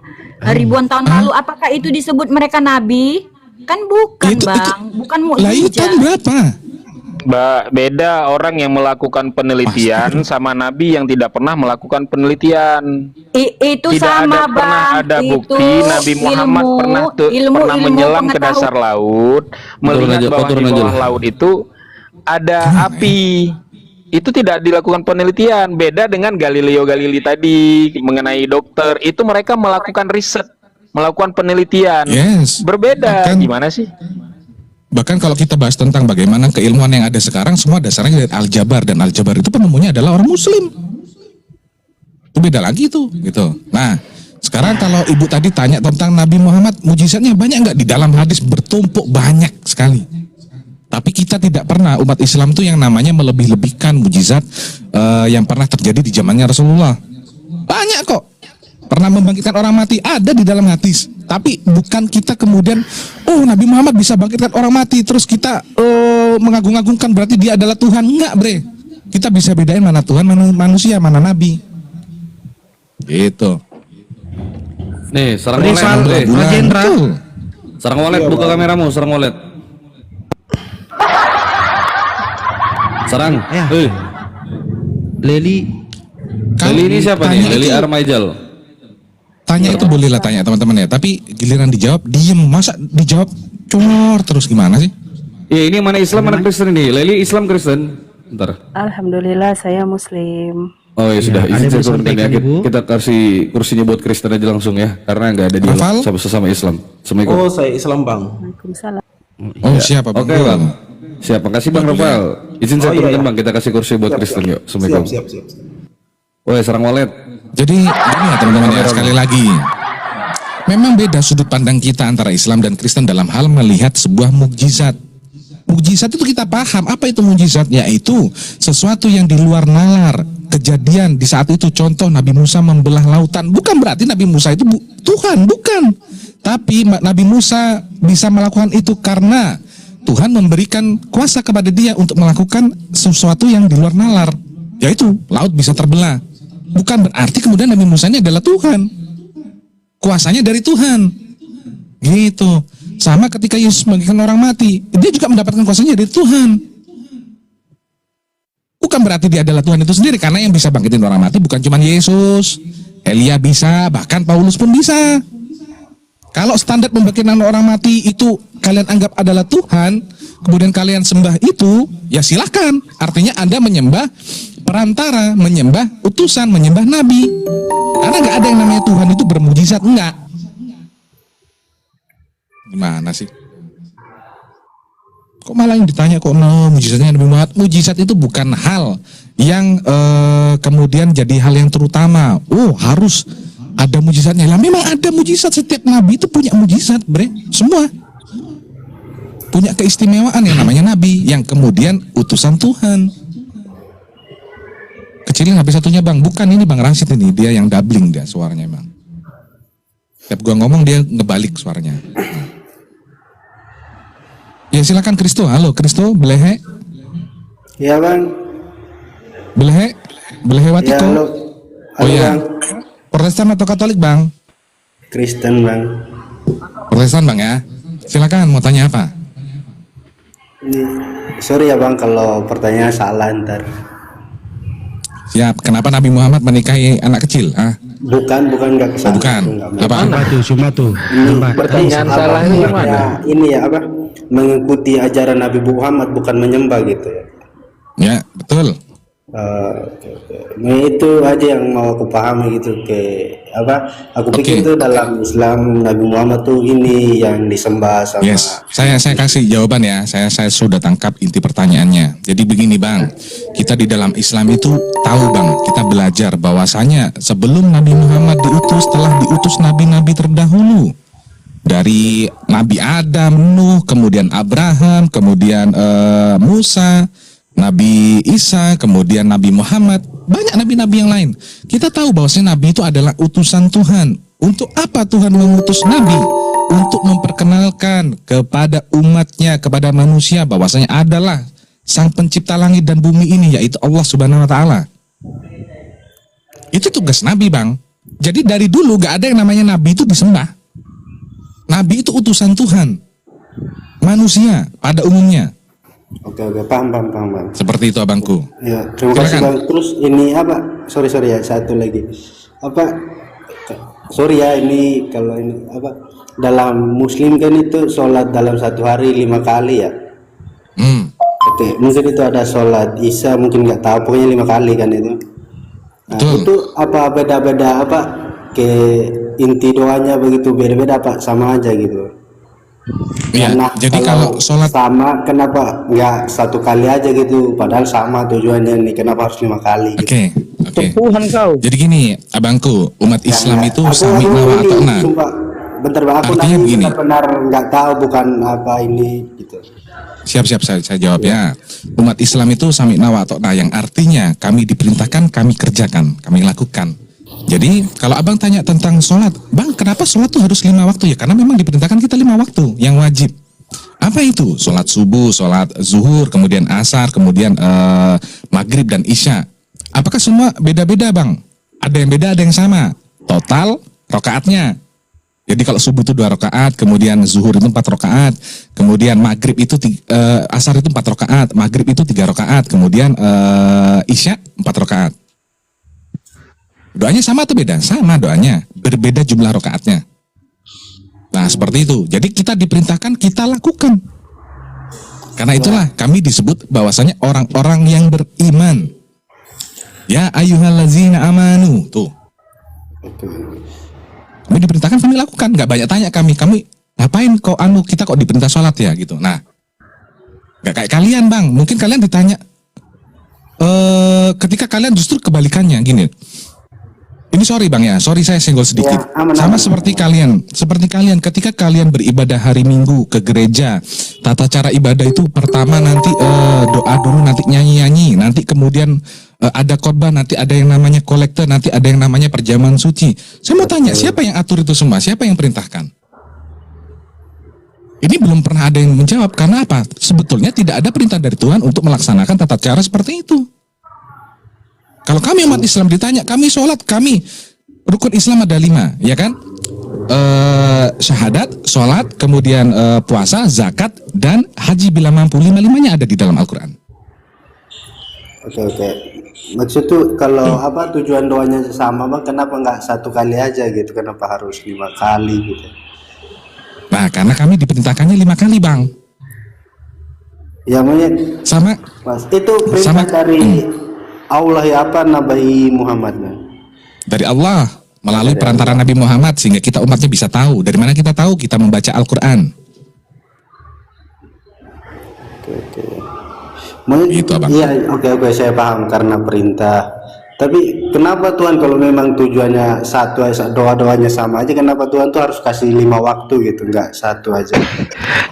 ribuan tahun lalu, apakah itu disebut mereka nabi? Kan bukan, Bang, bukan Lah itu tahun mukjizat. berapa? Beda orang yang melakukan penelitian sama nabi yang tidak pernah melakukan penelitian. Itu Tidak sama, ada pernah Bang. ada Itu bukti Nabi Muhammad pernah menyelam ke dasar laut, melihat aja, bahwa turun di aja bawah lah. laut itu ada api. Itu tidak dilakukan penelitian. Beda dengan Galileo Galilei tadi mengenai dokter. Itu mereka melakukan riset, melakukan penelitian. Yes. Berbeda. Bahkan- Gimana sih? Bahkan kalau kita bahas tentang bagaimana keilmuan yang ada sekarang, semua dasarnya dari Aljabar, dan Aljabar itu penemunya adalah orang Muslim. Itu beda lagi tuh, gitu. Nah, sekarang kalau ibu tadi tanya tentang Nabi Muhammad, mujizatnya banyak nggak? Di dalam hadis bertumpuk banyak sekali. Tapi kita tidak pernah, umat Islam tuh yang namanya melebih-lebihkan mujizat yang pernah terjadi di zamannya Rasulullah. Banyak kok. Pernah membangkitkan orang mati, ada di dalam hadis. Tapi bukan kita kemudian, oh Nabi Muhammad bisa bangkitkan orang mati, terus kita mengagung-agungkan berarti dia adalah Tuhan. Enggak, bre. Kita bisa bedain mana Tuhan, mana manusia, mana Nabi. Gitu. Nih, sarang Rizal, walet. Bulan, Mas Hendra. betul. Sarang walet, buka kameramu, sarang walet. Sarang. Ya. Leli, Leli ini siapa nih? Tanya Leli itu- Armaijal. Tanya itu bolehlah tanya teman-teman ya, tapi giliran dijawab diem, masa dijawab cor terus gimana sih? Iya, ini mana Islam mana Kristen ini? Leli Islam Kristen. Bentar. Alhamdulillah saya Muslim. Oh ya sudah, ada izin yang saya turunkan ya. disampaikan, Ibu? Kita kasih kursinya buat Kristen aja langsung ya, karena nggak ada dialog Rafal? sama sesama Islam. Assalamualaikum. Oh, saya Islam, Bang. Waalaikumsalam. Oh siapa Bang? Oke bang. Siap, makasih bang Rafael. Izin saya turunkan bang, kita kasih kursi buat Kristen yuk. Assalamualaikum. Siap. Woi, sarang walet. Jadi gini ya teman-teman ya, sekali lagi. Memang beda sudut pandang kita antara Islam dan Kristen dalam hal melihat sebuah mukjizat. Mukjizat itu kita paham, apa itu mukjizat? Yaitu sesuatu yang di luar nalar. Kejadian di saat itu, contoh Nabi Musa membelah lautan. Bukan berarti Nabi Musa itu Tuhan, bukan. Tapi Nabi Musa bisa melakukan itu karena Tuhan memberikan kuasa kepada dia untuk melakukan sesuatu yang di luar nalar. Yaitu laut bisa terbelah. Bukan berarti kemudian Nabi Musa ini adalah Tuhan. Kuasanya dari Tuhan. Gitu. Sama ketika Yesus membangkitkan orang mati, dia juga mendapatkan kuasanya dari Tuhan. Bukan berarti dia adalah Tuhan itu sendiri, karena yang bisa bangkitin orang mati bukan cuma Yesus. Elia bisa, bahkan Paulus pun bisa. Kalau standar pembangkitan orang mati itu kalian anggap adalah Tuhan, kemudian kalian sembah itu, ya silahkan. Artinya Anda menyembah perantara, menyembah utusan, menyembah nabi. Karena nggak ada yang namanya Tuhan itu bermujizat, enggak. Gimana sih? Kok malah yang ditanya kok no, mujizatnya Nabi Muhammad? Mujizat itu bukan hal yang kemudian jadi hal yang terutama. Oh harus ada mujizatnya. Lah memang ada mujizat, setiap nabi itu punya mujizat, bre. Semua punya keistimewaan yang namanya nabi, yang kemudian utusan Tuhan. Kecilin HP satunya bang, bukan ini Bang Rasid ini, dia yang doubling dia suaranya bang. Tiap gua ngomong dia ngebalik suaranya. Ya silakan Kristo, halo Kristo, belehe, Ya, Bang. belehe Ya, watiko. halo. Oh Halo, ya, Bang. Protestan atau Katolik bang? Kristen, Bang. Protestan bang ya. Silakan mau tanya apa? Sorry ya, Bang, kalau pertanyaan salah ntar. Siap. Kenapa Nabi Muhammad menikahi anak kecil? Ah, Bukan nggak kesana. bukan. Enggak, Apa? apa tuh? Cuma tuh. Nembak. Pertanyaan Apa, salah ini ya, mana? ini ya apa? Mengikuti ajaran Nabi Muhammad, bukan menyembah gitu ya. Ya, betul. Oke. Nah, itu aja yang mau aku pahami gitu ke apa? Aku pikir Oke. itu dalam Islam Nabi Muhammad tuh ini yang disembah sama. Yes, saya kasih jawaban ya. Saya sudah tangkap inti pertanyaannya. Jadi begini bang, kita di dalam Islam itu tahu bang, kita belajar bahwasanya sebelum Nabi Muhammad diutus, telah diutus nabi-nabi terdahulu. Dari Nabi Adam, Nuh, kemudian Abraham, kemudian Musa. Nabi Isa, kemudian Nabi Muhammad, banyak nabi-nabi yang lain. Kita tahu bahwasanya nabi itu adalah utusan Tuhan. Untuk apa Tuhan mengutus nabi? Untuk memperkenalkan kepada umatnya, kepada manusia bahwasanya adalah sang pencipta langit dan bumi ini, yaitu Allah Subhanahu wa taala. Itu tugas nabi, Bang. Jadi dari dulu gak ada yang namanya nabi itu disembah. Nabi itu utusan Tuhan. Manusia pada umumnya. Oke, paham. Seperti itu, abangku. Ya, terima kasih Bang. Terus ini apa? Sorry ya, satu lagi. Sorry ya, ini kalau ini dalam Muslim kan itu sholat dalam satu hari 5 kali ya. Oke, mungkin itu ada sholat Isya, mungkin nggak tahu, pokoknya 5 kali kan itu. Nah, itu apa beda-beda ke inti doanya begitu beda-beda sama aja gitu. Ya, jadi kalau sholat sama, kenapa nggak 1 kali aja gitu? Padahal sama tujuannya nih, kenapa harus 5 kali? Gitu? Oke. Jadi gini, abangku, umat Islam itu sami nawa atau nah. Bentar Bang, aku artinya begini. Benar nggak tahu bukan apa ini gitu. Siap, saya jawab ya. Umat Islam itu sami nawa atau nah, yang artinya kami diperintahkan, kami kerjakan, kami lakukan. Jadi kalau abang tanya tentang sholat, bang kenapa sholat tuh harus 5 waktu ya? Karena memang diperintahkan kita 5 waktu yang wajib. Apa itu? Sholat subuh, sholat zuhur, kemudian asar, kemudian maghrib dan isya. Apakah semua beda-beda, bang? Ada yang beda, ada yang sama. Total rakaatnya. Jadi kalau subuh itu 2 rakaat, kemudian zuhur itu 4 rakaat, kemudian maghrib itu asar itu 4 rakaat, maghrib itu 3 rakaat, kemudian isya 4 rakaat. Doanya sama atau beda? Sama doanya, berbeda jumlah rakaatnya. Nah seperti itu. Jadi kita diperintahkan, kita lakukan. Karena itulah kami disebut bahwasanya orang-orang yang beriman. Ya ayyuhallazina amanu. Tuh. Kami diperintahkan, kami lakukan. Gak banyak tanya kami ngapain kok kita kok diperintah sholat ya gitu. Nah, gak kayak kalian, bang. Mungkin kalian ditanya ketika kalian justru kebalikannya gini. Ini sorry bang ya, sorry saya senggol sedikit. Ya, sama seperti kalian ketika kalian beribadah hari Minggu ke gereja, tata cara ibadah itu pertama nanti doa dulu, nanti nyanyi-nyanyi, nanti kemudian ada khotbah, nanti ada yang namanya kolektor, nanti ada yang namanya perjamuan suci. Saya mau tanya, siapa yang atur itu semua? Siapa yang perintahkan? Ini belum pernah ada yang menjawab. Karena apa? Sebetulnya tidak ada perintah dari Tuhan untuk melaksanakan tata cara seperti itu. Kalau kami umat Islam ditanya, kami sholat, kami rukun Islam ada 5, ya kan? Syahadat, sholat, kemudian puasa, zakat, dan haji bila mampu. 5-5-nya ada di dalam Al-Quran. Oke. Maksud tuh kalau tujuan doanya sama bang, kenapa nggak 1 kali aja gitu? Kenapa harus 5 kali gitu? Nah, karena kami diperintahkannya 5 kali bang. Ya maunya sama. Mas, itu perintah dari Allah ya Nabi Muhammad? Dari Allah melalui perantara Nabi Muhammad, sehingga kita umatnya bisa tahu. Dari mana kita tahu? Kita membaca Al-Quran. Oke. Itu abang. Iya, oke, saya paham karena perintah. Tapi kenapa Tuhan kalau memang tujuannya satu aja, doa-doanya sama aja, kenapa Tuhan tuh harus kasih 5 waktu gitu, nggak 1 aja?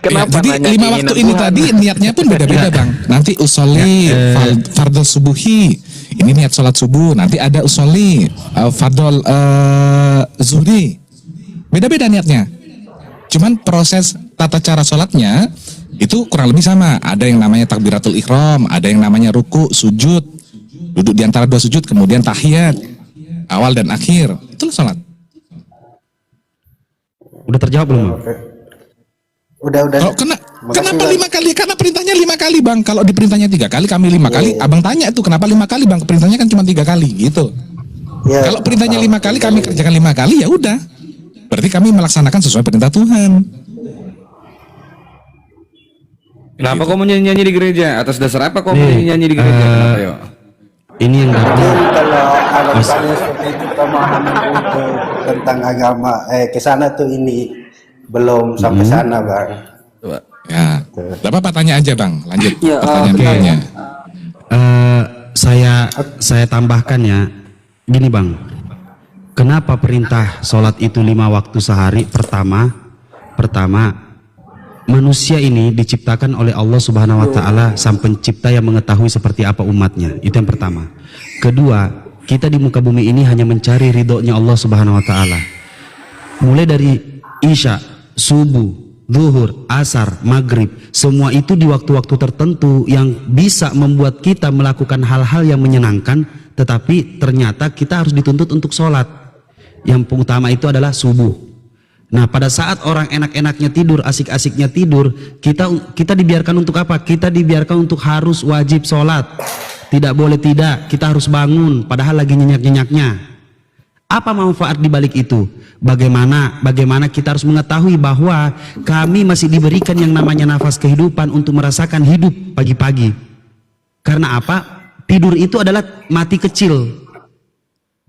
Kenapa? Ya, jadi 5 waktu ini tadi niatnya pun beda-beda bang. Nanti usolli fardhu subuhi, ini niat sholat subuh. Nanti ada usolli fardhu zuhri, beda-beda niatnya. Cuman proses tata cara sholatnya itu kurang lebih sama. Ada yang namanya takbiratul ihram, ada yang namanya ruku, sujud, duduk di antara 2 sujud, kemudian tahiyat, awal dan akhir. Itulah sholat. Udah terjawab belum? Udah. Oh, kenapa 5 kali? Karena perintahnya 5 kali bang. Kalau diperintahnya 3 kali, kami 5 kali. Abang tanya itu kenapa 5 kali bang? Perintahnya kan cuma 3 kali gitu. Kalau perintahnya 5 kali, kami kerjakan 5 kali, ya udah. Berarti kami melaksanakan sesuai perintah Tuhan. Kenapa kau nyanyi di gereja? Atas dasar apa kau nyanyi di gereja? Kenapa yo? Ini yang kalau anggapannya seperti itu, pemahaman untuk tentang agama ke sana tuh ini belum sampai sana bang. Ya, Bapak tanya aja bang, lanjut pertanyaan berikutnya. Saya tambahkan ya, gini bang, kenapa perintah sholat itu 5 waktu sehari? Pertama manusia ini diciptakan oleh Allah Subhanahu wa taala, sang pencipta yang mengetahui seperti apa umatnya. Itu yang pertama. Kedua, kita di muka bumi ini hanya mencari ridhonya Allah Subhanahu wa taala. Mulai dari Isya, subuh, zuhur, asar, maghrib, semua itu di waktu-waktu tertentu yang bisa membuat kita melakukan hal-hal yang menyenangkan, tetapi ternyata kita harus dituntut untuk sholat. Yang utama itu adalah subuh. Nah, pada saat orang enak-enaknya tidur, asik-asiknya tidur, kita dibiarkan untuk apa? Kita dibiarkan untuk harus wajib sholat. Tidak boleh tidak, kita harus bangun padahal lagi nyenyak-nyenyaknya. Apa manfaat di balik itu? Bagaimana kita harus mengetahui bahwa kami masih diberikan yang namanya nafas kehidupan untuk merasakan hidup pagi-pagi. Karena apa? Tidur itu adalah mati kecil.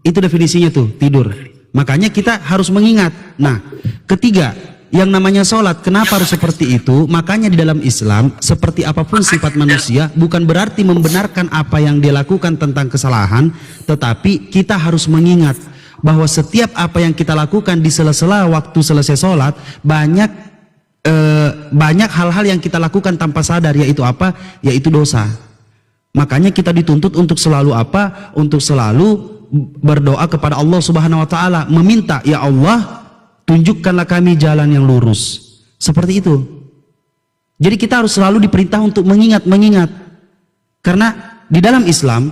Itu definisinya tuh, tidur. Makanya kita harus mengingat. Nah, ketiga, yang namanya sholat, kenapa harus seperti itu? Makanya di dalam Islam, seperti apapun sifat manusia, bukan berarti membenarkan apa yang dia lakukan tentang kesalahan, tetapi kita harus mengingat bahwa setiap apa yang kita lakukan di sela-sela waktu selesai sholat, banyak hal-hal yang kita lakukan tanpa sadar, yaitu apa? Yaitu dosa. Makanya kita dituntut untuk selalu apa? Untuk selalu berdoa kepada Allah Subhanahu wa taala, meminta, ya Allah, tunjukkanlah kami jalan yang lurus. Seperti itu. Jadi kita harus selalu diperintah untuk mengingat. Karena di dalam Islam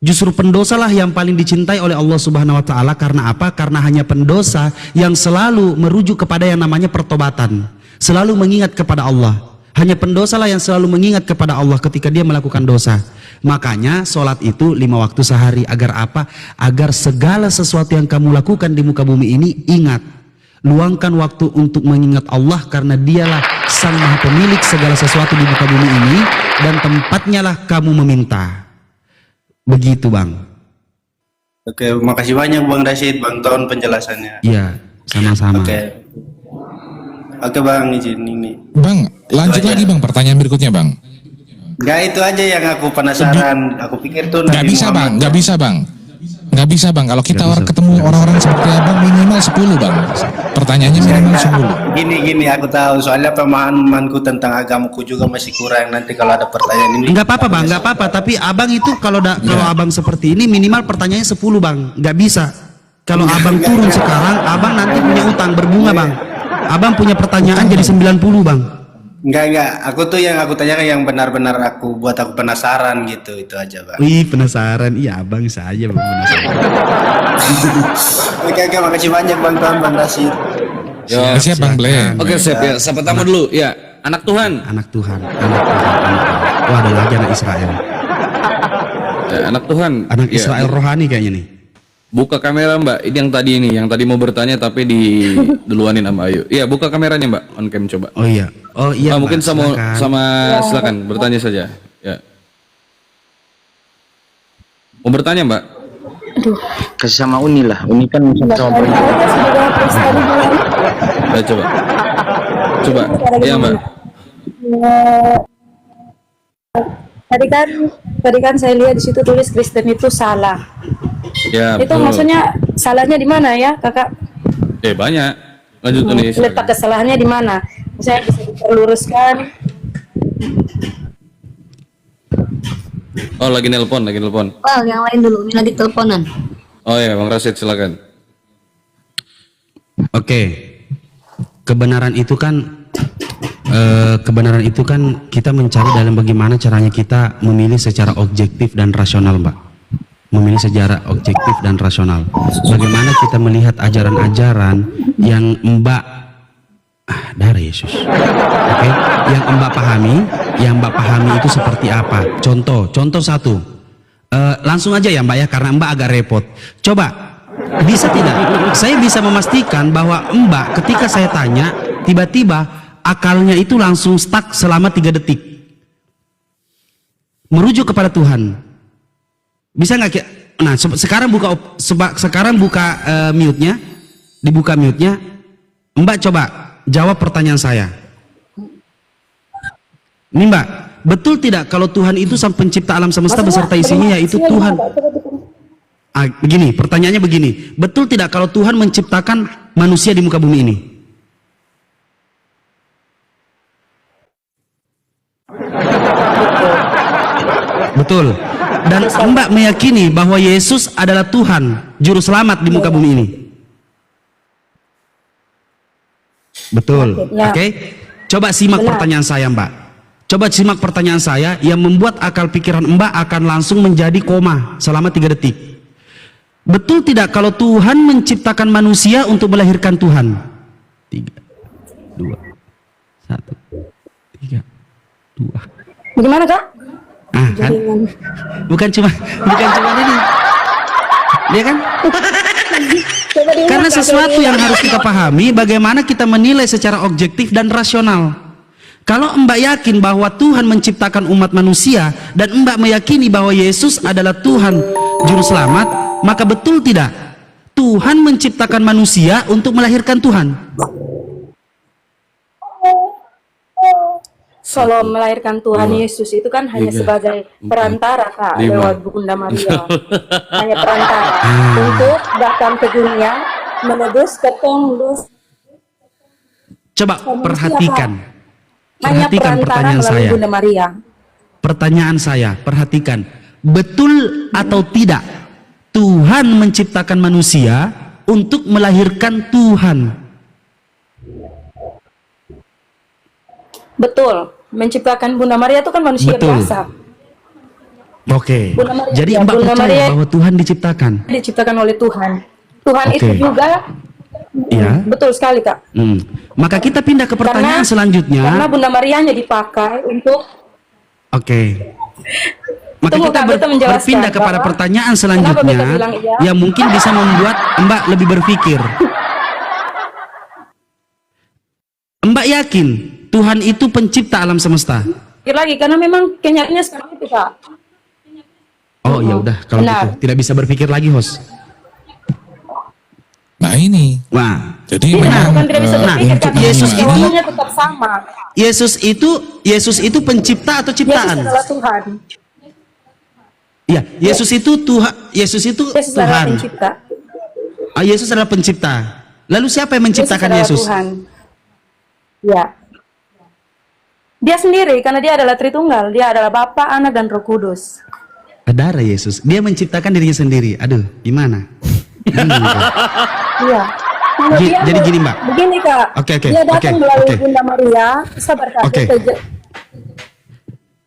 justru pendosalah yang paling dicintai oleh Allah Subhanahu wa taala. Karena apa? Karena hanya pendosa yang selalu merujuk kepada yang namanya pertobatan, selalu mengingat kepada Allah. Hanya pendosalah yang selalu mengingat kepada Allah ketika dia melakukan dosa. Makanya sholat itu 5 waktu sehari. Agar apa? Agar segala sesuatu yang kamu lakukan di muka bumi ini, ingat, luangkan waktu untuk mengingat Allah, karena dialah sang maha pemilik segala sesuatu di muka bumi ini, dan tempatnya lah kamu meminta. Begitu Bang. Oke, makasih banyak Bang Rashid, Bang Ton penjelasannya. Iya, sama-sama. Oke Bang, izin ini. Bang, lanjut lagi Bang, pertanyaan berikutnya Bang. Enggak, itu aja yang aku penasaran. Aku pikir tuh Nggak bisa Bang, nggak bisa Bang. Nggak bisa Bang, kalau kita ketemu orang-orang seperti Abang minimal 10 Bang. Pertanyaannya minimal 10. Gini, aku tahu soalnya pemahamanku tentang agamaku juga masih kurang. Nanti kalau ada pertanyaan ini. Nggak apa-apa Bang, nggak apa-apa. Tapi Abang itu kalau Abang seperti ini minimal pertanyaannya 10 Bang. Nggak bisa. Kalau Abang turun sekarang, Abang nanti punya utang berbunga Bang. Abang punya pertanyaan jadi 90 Bang. Enggak. Aku tuh yang aku tanyakan yang benar-benar buat aku penasaran gitu. Itu aja Bang. Wih, penasaran. Iya Abang saja Bang penasaran. Oke, makasih banyak Bang Ton, Bang Rashid. Siap Bang Bleng. Oke, siap ya. Siapa tamu dulu? Ya, anak Tuhan. Anak Tuhan. Wah, ada lagi anak Israel. Ya, anak Tuhan. Anak Israel rohani kayaknya nih. Buka kamera Mbak. Ini yang tadi mau bertanya tapi duluanin sama Ayu. Iya, buka kameranya Mbak. On cam coba. Oh iya. Mungkin Mbak, silakan bertanya saja. Ya. Mau bertanya Mbak? Kasih sama Uni lah. Uni kan sama Ya, coba. Iya Mbak. Tadi kan saya lihat di situ tulis Kristen itu salah. Ya, itu betul. maksudnya salahnya di mana ya, Kakak? Banyak. Lanjut Uni. Letak kesalahannya di mana? Saya bisa diluruskan. Oh, lagi nelpon. Well, yang lain dulu, ini lagi teleponan. Oh ya, Bang Rashid silakan. Oke. Kebenaran itu kan kita mencari dalam bagaimana caranya kita memilih secara objektif dan rasional, Mbak. Memilih secara objektif dan rasional. Bagaimana kita melihat ajaran-ajaran yang Mbak dari Yesus. Oke, yang Mbak pahami itu seperti apa? Contoh satu. Langsung aja ya Mbak ya, karena Mbak agak repot. Coba, bisa tidak? Saya bisa memastikan bahwa Mbak ketika saya tanya, tiba-tiba akalnya itu langsung stuck selama 3 detik. Merujuk kepada Tuhan. Bisa nggak? Nah, sekarang buka mute-nya, dibuka mute-nya. Mbak coba jawab pertanyaan saya. Ini Mbak, betul tidak kalau Tuhan itu sang pencipta alam semesta beserta isinya, yaitu Tuhan? Begini, pertanyaannya begini. Betul tidak kalau Tuhan menciptakan manusia di muka bumi ini? Betul. Dan Mbak meyakini bahwa Yesus adalah Tuhan, juru selamat di muka bumi ini. Betul. Ya. Oke. Coba simak pertanyaan saya, Mbak. Coba simak pertanyaan saya yang membuat akal pikiran Mbak akan langsung menjadi koma selama 3 detik. Betul tidak kalau Tuhan menciptakan manusia untuk melahirkan Tuhan? 3, 2, 1, 3, 2. Bagaimana, Kak? Ah, kan? Bukan cuma ini. Dia kan? Karena sesuatu yang harus kita pahami bagaimana kita menilai secara objektif dan rasional. Kalau Mbak yakin bahwa Tuhan menciptakan umat manusia dan Mbak meyakini bahwa Yesus adalah Tuhan juru selamat, maka betul tidak Tuhan menciptakan manusia untuk melahirkan Tuhan? Kalau melahirkan Tuhan Yesus itu kan hanya sebagai perantara, Kak, lewat Bunda Maria. Hanya perantara untuk datang ke dunia menebus ketembus. Coba perhatikan. Hanya Perhatikan pertanyaan melalui saya. Bunda Maria. Pertanyaan saya, perhatikan. Betul atau tidak Tuhan menciptakan manusia untuk melahirkan Tuhan? Betul. Menciptakan Bunda Maria itu kan manusia Betul. biasa. Oke. Bunda Maria, Jadi ya, Mbak Bunda percaya Maria bahwa Tuhan diciptakan? Diciptakan oleh Tuhan. Tuhan Oke. itu juga Ya. betul sekali, Kak. Maka kita pindah ke pertanyaan selanjutnya. Karena Bunda Marianya dipakai untuk Oke. Maka Tunggu, kita Kak, Beta menjelaskan berpindah kepada bahwa pertanyaan kenapa selanjutnya Beta bilang iya? yang mungkin bisa membuat Mbak lebih berpikir. Mbak yakin Tuhan itu pencipta alam semesta? pikir lagi karena memang kenyataannya sekarang itu, Kak. Oh ya udah kalau Benar. gitu tidak bisa berpikir lagi, host. Nah ini. Wah. Jadi Tidak, memang bukan tidak bisa berpikir untuk karena Yesus itu- jawabannya tetap sama. Yesus itu pencipta atau Yesus ciptaan? adalah Tuhan. Ya, Yesus itu Tuhan. Yesus itu Yesus adalah Tuhan. pencipta. Ah, Yesus adalah pencipta. Lalu siapa yang menciptakan adalah Yesus? Tuhan. Ya. Dia sendiri karena dia adalah Tritunggal. Dia adalah Bapa, Anak, dan Roh Kudus. Saudara Yesus, dia menciptakan dirinya sendiri. Aduh, gimana? Iya. Kalau dia Jadi gini, Mbak. Begini, Kak. Oke, Dia datang melalui Bunda Maria. Sabar, Kak. Oke. Kita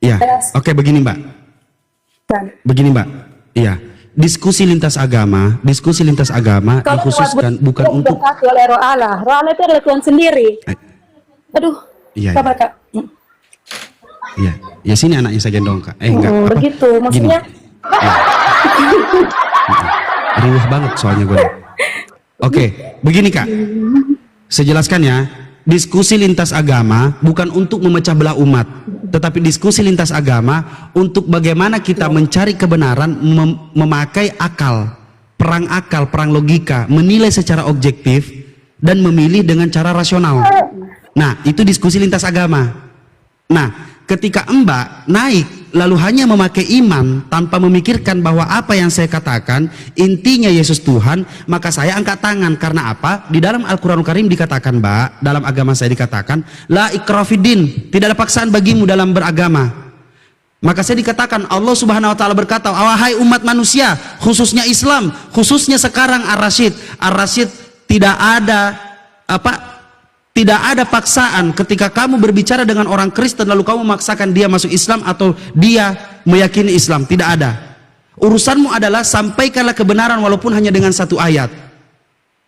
Ya, oke begini Mbak. Begini Mbak. Iya. Diskusi lintas agama Kalau dikhususkan lewat bukan untuk berkati oleh Roh Allah. Roh Allah itu adalah Tuhan sendiri. Aduh. Iya, Sabar, Kak. iya. Ya sini anaknya saya gendong, Kak. Enggak. Apa? Begitu. Maksudnya Riuh banget soalnya gue. Oke, begini Kak. Saya jelaskan ya. Diskusi lintas agama bukan untuk memecah belah umat, tetapi diskusi lintas agama untuk bagaimana kita mencari kebenaran, memakai akal, perang logika, menilai secara objektif dan memilih dengan cara rasional. Nah, itu diskusi lintas agama. Nah, ketika Mbak naik lalu hanya memakai iman tanpa memikirkan bahwa apa yang saya katakan intinya Yesus Tuhan, maka saya angkat tangan. Karena apa? Di dalam Al-Quranul Karim dikatakan, Mbak, dalam agama saya dikatakan la ikrah fiddin, tidak ada paksaan bagimu dalam beragama. Maka saya dikatakan Allah Subhanahu wa taala berkata, wahai umat manusia, khususnya Islam, khususnya sekarang Ar-Rasyid, tidak ada paksaan ketika kamu berbicara dengan orang Kristen lalu kamu memaksakan dia masuk Islam atau dia meyakini Islam. Tidak ada. Urusanmu adalah sampaikanlah kebenaran walaupun hanya dengan satu ayat.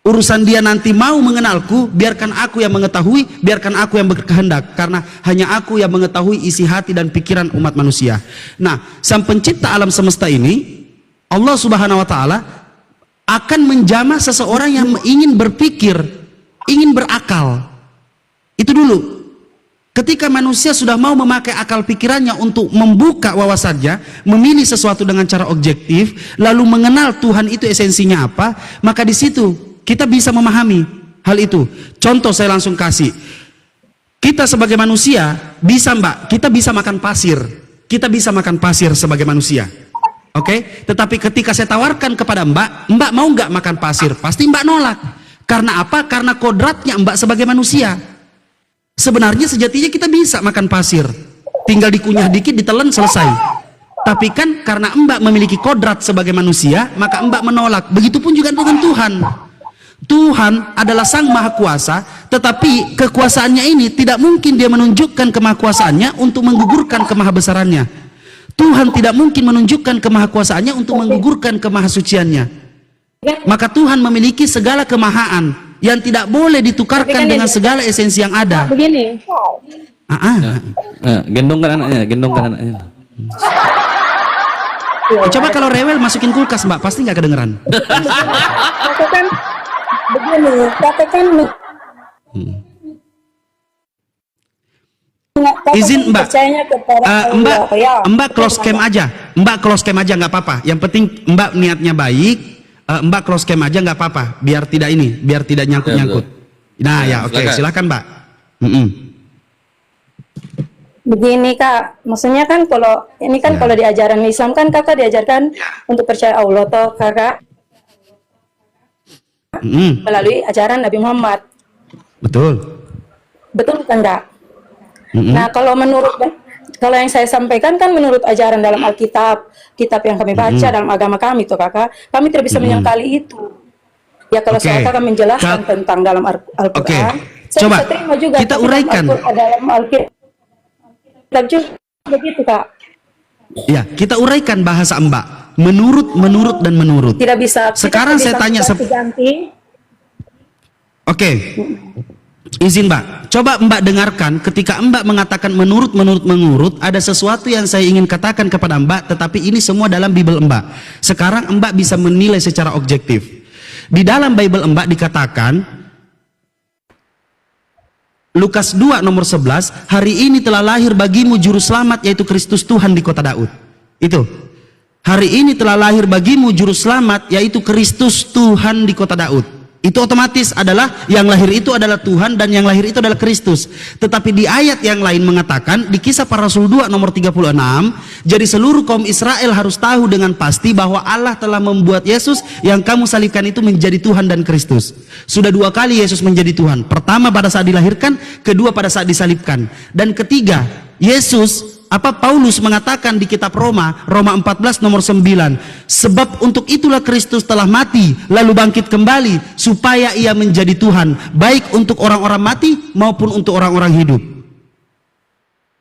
Urusan dia nanti mau mengenalku, biarkan aku yang mengetahui, biarkan aku yang berkehendak, karena hanya aku yang mengetahui isi hati dan pikiran umat manusia. Nah, sang pencipta alam semesta ini, Allah Subhanahu wa taala akan menjamah seseorang yang ingin berpikir, ingin berakal. Itu dulu. Ketika manusia sudah mau memakai akal pikirannya untuk membuka wawasannya, memilih sesuatu dengan cara objektif, lalu mengenal Tuhan itu esensinya apa, maka di situ kita bisa memahami hal itu. Contoh saya langsung kasih. Kita sebagai manusia bisa, Mbak, kita bisa makan pasir. Kita bisa makan pasir sebagai manusia. Oke? Tetapi ketika saya tawarkan kepada Mbak mau nggak makan pasir? Pasti Mbak nolak. Karena apa? Karena kodratnya Mbak sebagai manusia. Sebenarnya sejatinya kita bisa makan pasir, tinggal dikunyah dikit, ditelan, selesai. Tapi kan karena Mbak memiliki kodrat sebagai manusia, maka Mbak menolak. Begitupun juga dengan Tuhan. Tuhan adalah Sang Maha Kuasa, tetapi kekuasaannya ini tidak mungkin dia menunjukkan kemahakuasaannya untuk menggugurkan kemahabesarannya. Tuhan tidak mungkin menunjukkan kemahakuasaannya untuk menggugurkan kemahasuciannya. Maka Tuhan memiliki segala kemahaan yang tidak boleh ditukarkan dengan segala esensi yang ada. Begini. Gendongkan anaknya. Coba kalau rewel masukin kulkas, Mbak, pasti nggak kedengeran. Katakan begini, katakan Izin Mbak, percayanya kepada Mbak close cam aja, Mbak close cam aja nggak apa-apa. Yang penting Mbak niatnya baik, Mbak close cam aja nggak apa-apa, biar tidak nyangkut-nyangkut. Nah ya oke, silakan Mbak. Begini Kak, maksudnya kan kalau ini kan kalau di ajaran Islam kan Kakak diajarkan untuk percaya Allah toh Kakak melalui ajaran Nabi Muhammad. Betul. Betul kan Kak? Nah kalau yang saya sampaikan kan menurut ajaran dalam Alkitab, kitab yang kami baca dalam agama kami toh Kakak, kami tidak bisa menyangkali itu. Ya kalau saya akan menjelaskan tentang dalam Al-Quran, saya coba bisa terima juga kita uraikan. Dalam Alkitab juga begitu Kak. Ya, kita uraikan bahasa Mbak. Menurut dan menurut. Tidak bisa. Sekarang saya tanya Oke. Izin Mbak. Coba Mbak dengarkan ketika Mbak mengatakan menurut, ada sesuatu yang saya ingin katakan kepada Mbak, tetapi ini semua dalam Bible Mbak. Sekarang Mbak bisa menilai secara objektif. Di dalam Bible Mbak dikatakan Lukas 2 nomor 11, hari ini telah lahir bagimu juru selamat yaitu Kristus Tuhan di kota Daud. Itu. Hari ini telah lahir bagimu juru selamat yaitu Kristus Tuhan di kota Daud. Itu otomatis adalah yang lahir itu adalah Tuhan dan yang lahir itu adalah Kristus. Tetapi di ayat yang lain mengatakan di Kisah Para Rasul 2 nomor 36, jadi seluruh kaum Israel harus tahu dengan pasti bahwa Allah telah membuat Yesus yang kamu salibkan itu menjadi Tuhan dan Kristus. Sudah 2 kali Yesus menjadi Tuhan. Pertama pada saat dilahirkan, kedua pada saat disalibkan. Dan ketiga, Paulus mengatakan di kitab Roma 14 nomor 9, sebab untuk itulah Kristus telah mati lalu bangkit kembali supaya ia menjadi Tuhan baik untuk orang-orang mati maupun untuk orang-orang hidup.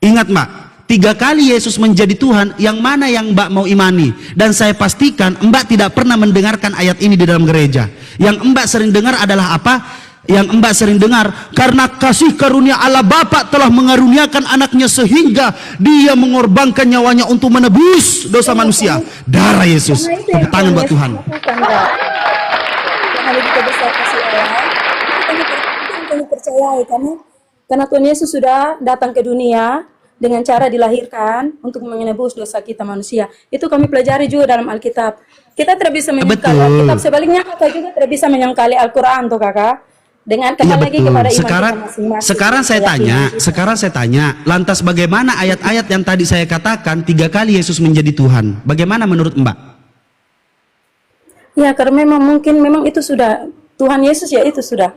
Ingat Mbak, 3 kali Yesus menjadi Tuhan, yang mana yang Mbak mau imani? Dan saya pastikan Mbak tidak pernah mendengarkan ayat ini di dalam gereja. Yang Mbak sering dengar adalah apa? Yang Mbak sering dengar, karena kasih karunia Allah Bapa telah mengaruniakan anaknya sehingga dia mengorbankan nyawanya untuk menebus dosa manusia. Darah Yesus. Tepuk tangan buat Tuhan. Kami percayai karena Tuhan Yesus sudah datang ke dunia dengan cara dilahirkan untuk menebus dosa kita manusia. Itu kami pelajari juga dalam Alkitab. Kita tidak bisa menyangkali Alkitab, sebaliknya Kakak juga tidak bisa menyangkali Al-Quran tuh Kakak. Dengan kembali lagi kepada iman masing-masing. Sekarang saya tanya, lantas bagaimana ayat-ayat yang tadi saya katakan 3 kali Yesus menjadi Tuhan? Bagaimana menurut Mbak? Ya, karena memang itu sudah Tuhan Yesus, ya itu sudah.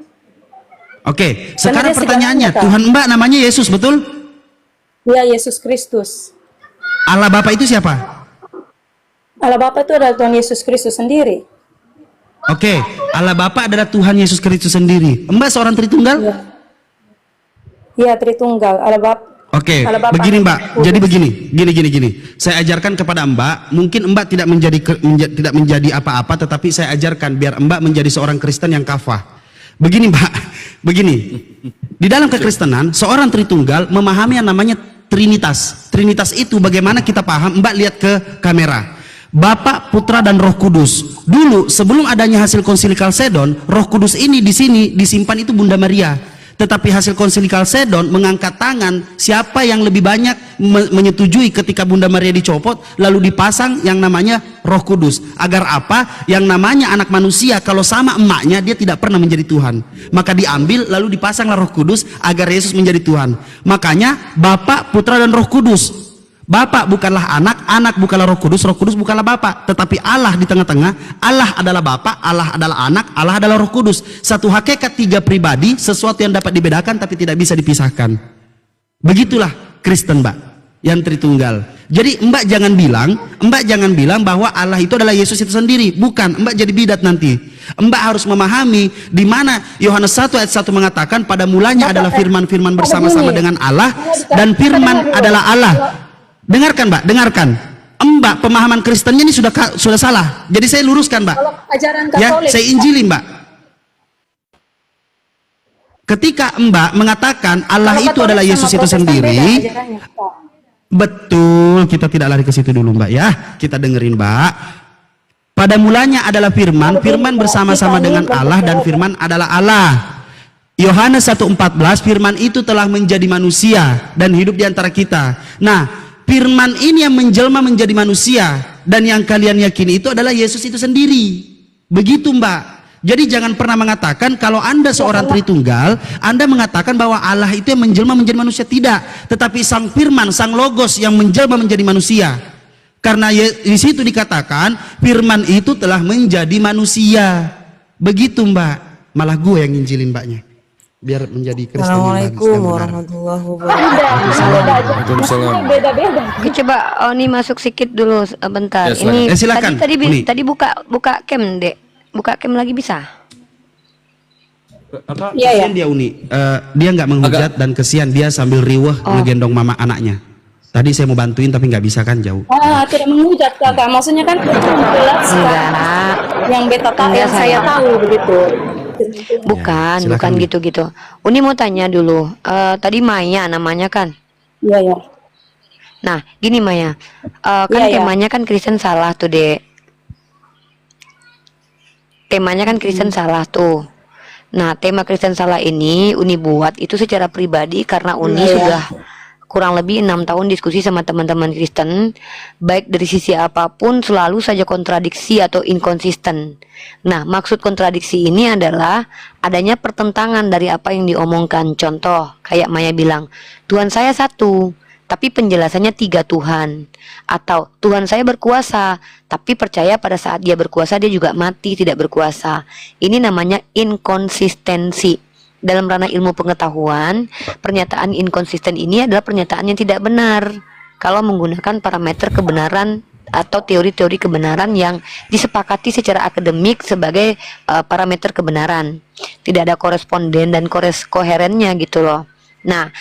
Oke, sekarang pertanyaannya, Tuhan Mbak namanya Yesus, betul? Ya, Yesus Kristus. Allah Bapa itu siapa? Allah Bapa itu adalah Tuhan Yesus Kristus sendiri. Oke, Allah Bapa adalah Tuhan Yesus Kristus sendiri. Mbak seorang Tritunggal? Iya, Tritunggal. Allah Bapa. Oke, begini Mbak. Jadi gini. Saya ajarkan kepada Mbak. Mungkin Mbak tidak menjadi apa-apa, tetapi saya ajarkan biar Mbak menjadi seorang Kristen yang kafah. Begini Mbak, begini. Di dalam kekristenan, seorang Tritunggal memahami yang namanya Trinitas. Trinitas itu bagaimana kita paham? Mbak lihat ke kamera. Bapa, Putra dan Roh Kudus. Dulu sebelum adanya hasil konsili Kalsedon, Roh Kudus ini di sini disimpan itu Bunda Maria. Tetapi hasil konsili Kalsedon mengangkat tangan siapa yang lebih banyak menyetujui ketika Bunda Maria dicopot, lalu dipasang yang namanya Roh Kudus. Agar apa? Yang namanya anak manusia kalau sama emaknya dia tidak pernah menjadi Tuhan. Maka diambil lalu dipasanglah Roh Kudus agar Yesus menjadi Tuhan. Makanya Bapa, Putra dan Roh Kudus. Bapa bukanlah anak, anak bukanlah Roh Kudus bukanlah Bapa, tetapi Allah di tengah-tengah. Allah adalah Bapa, Allah adalah anak, Allah adalah Roh Kudus. Satu hakikat 3 pribadi, sesuatu yang dapat dibedakan tapi tidak bisa dipisahkan. Begitulah Kristen, Mbak. yang Tritunggal. Jadi Mbak jangan bilang bahwa Allah itu adalah Yesus itu sendiri. Bukan, Mbak jadi bidat nanti. Mbak harus memahami di mana Yohanes 1 ayat 1 mengatakan pada mulanya adalah firman-firman bersama-sama dengan Allah dan firman adalah Allah. Dengarkan Mbak, dengarkan. Mbak pemahaman Kristennya ini sudah salah. Jadi saya luruskan Mbak. Kalau ajaran Ya, Katolik, saya injili Mbak. Ketika Mbak mengatakan Allah kalau itu Katolik adalah sama Yesus itu Protestan sendiri, beda ajarannya, Pak. betul, kita tidak lari ke situ dulu Mbak ya. Kita dengerin Mbak. Pada mulanya adalah firman, firman bersama-sama dengan Allah dan firman adalah Allah. Yohanes 1:14, firman itu telah menjadi manusia dan hidup di antara kita. Nah, firman ini yang menjelma menjadi manusia dan yang kalian yakini itu adalah Yesus itu sendiri. Begitu Mbak. Jadi jangan pernah mengatakan kalau Anda seorang Tritunggal, Anda mengatakan bahwa Allah itu yang menjelma menjadi manusia. Tidak, tetapi sang firman, sang logos yang menjelma menjadi manusia. Karena di situ dikatakan firman itu telah menjadi manusia. Begitu Mbak. Malah gue yang nginjilin Mbaknya. Biar menjadi Kristen. Assalamualaikum warahmatullahi wabarakatuh. Beda-beda. Oke, coba Oni masuk sedikit dulu bentar. Ya, silakan. Ini Silakan, Uni. tadi buka cam, Dek. Buka cam lagi bisa? Iya, ya. Kesian dia Uni. Dia nggak menghujat dan kesian dia sambil riweh ngegendong mama anaknya. Tadi saya mau bantuin tapi nggak bisa kan jauh. Tidak menghujat kakak, maksudnya kan jelas yang beta tahu, yang saya tahu begitu. Bukan, Ya, silakan, bukan Uni. gitu-gitu. Uni mau tanya dulu. Tadi Maya namanya kan? Iya, ya. Nah, gini Maya. Kan Iya, ya. temanya kan Kristen salah tuh, Dek. Temanya kan Kristen salah tuh. Nah, tema Kristen salah ini Uni buat itu secara pribadi karena Uni Iya, ya. sudah kurang lebih 6 tahun diskusi sama teman-teman Kristen, baik dari sisi apapun selalu saja kontradiksi atau inkonsisten. Nah, maksud kontradiksi ini adalah adanya pertentangan dari apa yang diomongkan. Contoh, kayak Maya bilang, Tuhan saya satu, tapi penjelasannya 3 Tuhan. Atau Tuhan saya berkuasa, tapi percaya pada saat dia berkuasa dia juga mati, tidak berkuasa. Ini namanya inkonsistensi. Dalam ranah ilmu pengetahuan, pernyataan inkonsisten ini adalah pernyataan yang tidak benar kalau menggunakan parameter kebenaran atau teori-teori kebenaran yang disepakati secara akademik sebagai parameter kebenaran. Tidak ada koresponden dan koherennya gitu loh. Nah,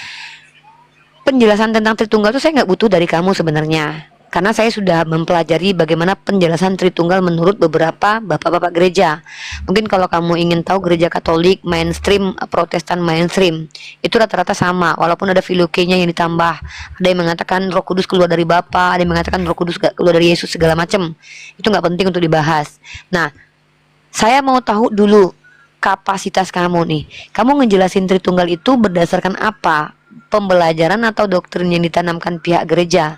penjelasan tentang Tritunggal itu saya nggak butuh dari kamu sebenarnya, karena saya sudah mempelajari bagaimana penjelasan Tritunggal menurut beberapa bapak-bapak gereja. Mungkin kalau kamu ingin tahu gereja Katolik mainstream, Protestan mainstream, itu rata-rata sama, walaupun ada filokenya yang ditambah. Ada yang mengatakan Roh Kudus keluar dari Bapa, ada yang mengatakan Roh Kudus keluar dari Yesus, segala macam. Itu nggak penting untuk dibahas. Nah, saya mau tahu dulu kapasitas kamu nih. Kamu ngejelasin Tritunggal itu berdasarkan apa? Pembelajaran atau doktrin yang ditanamkan pihak gereja?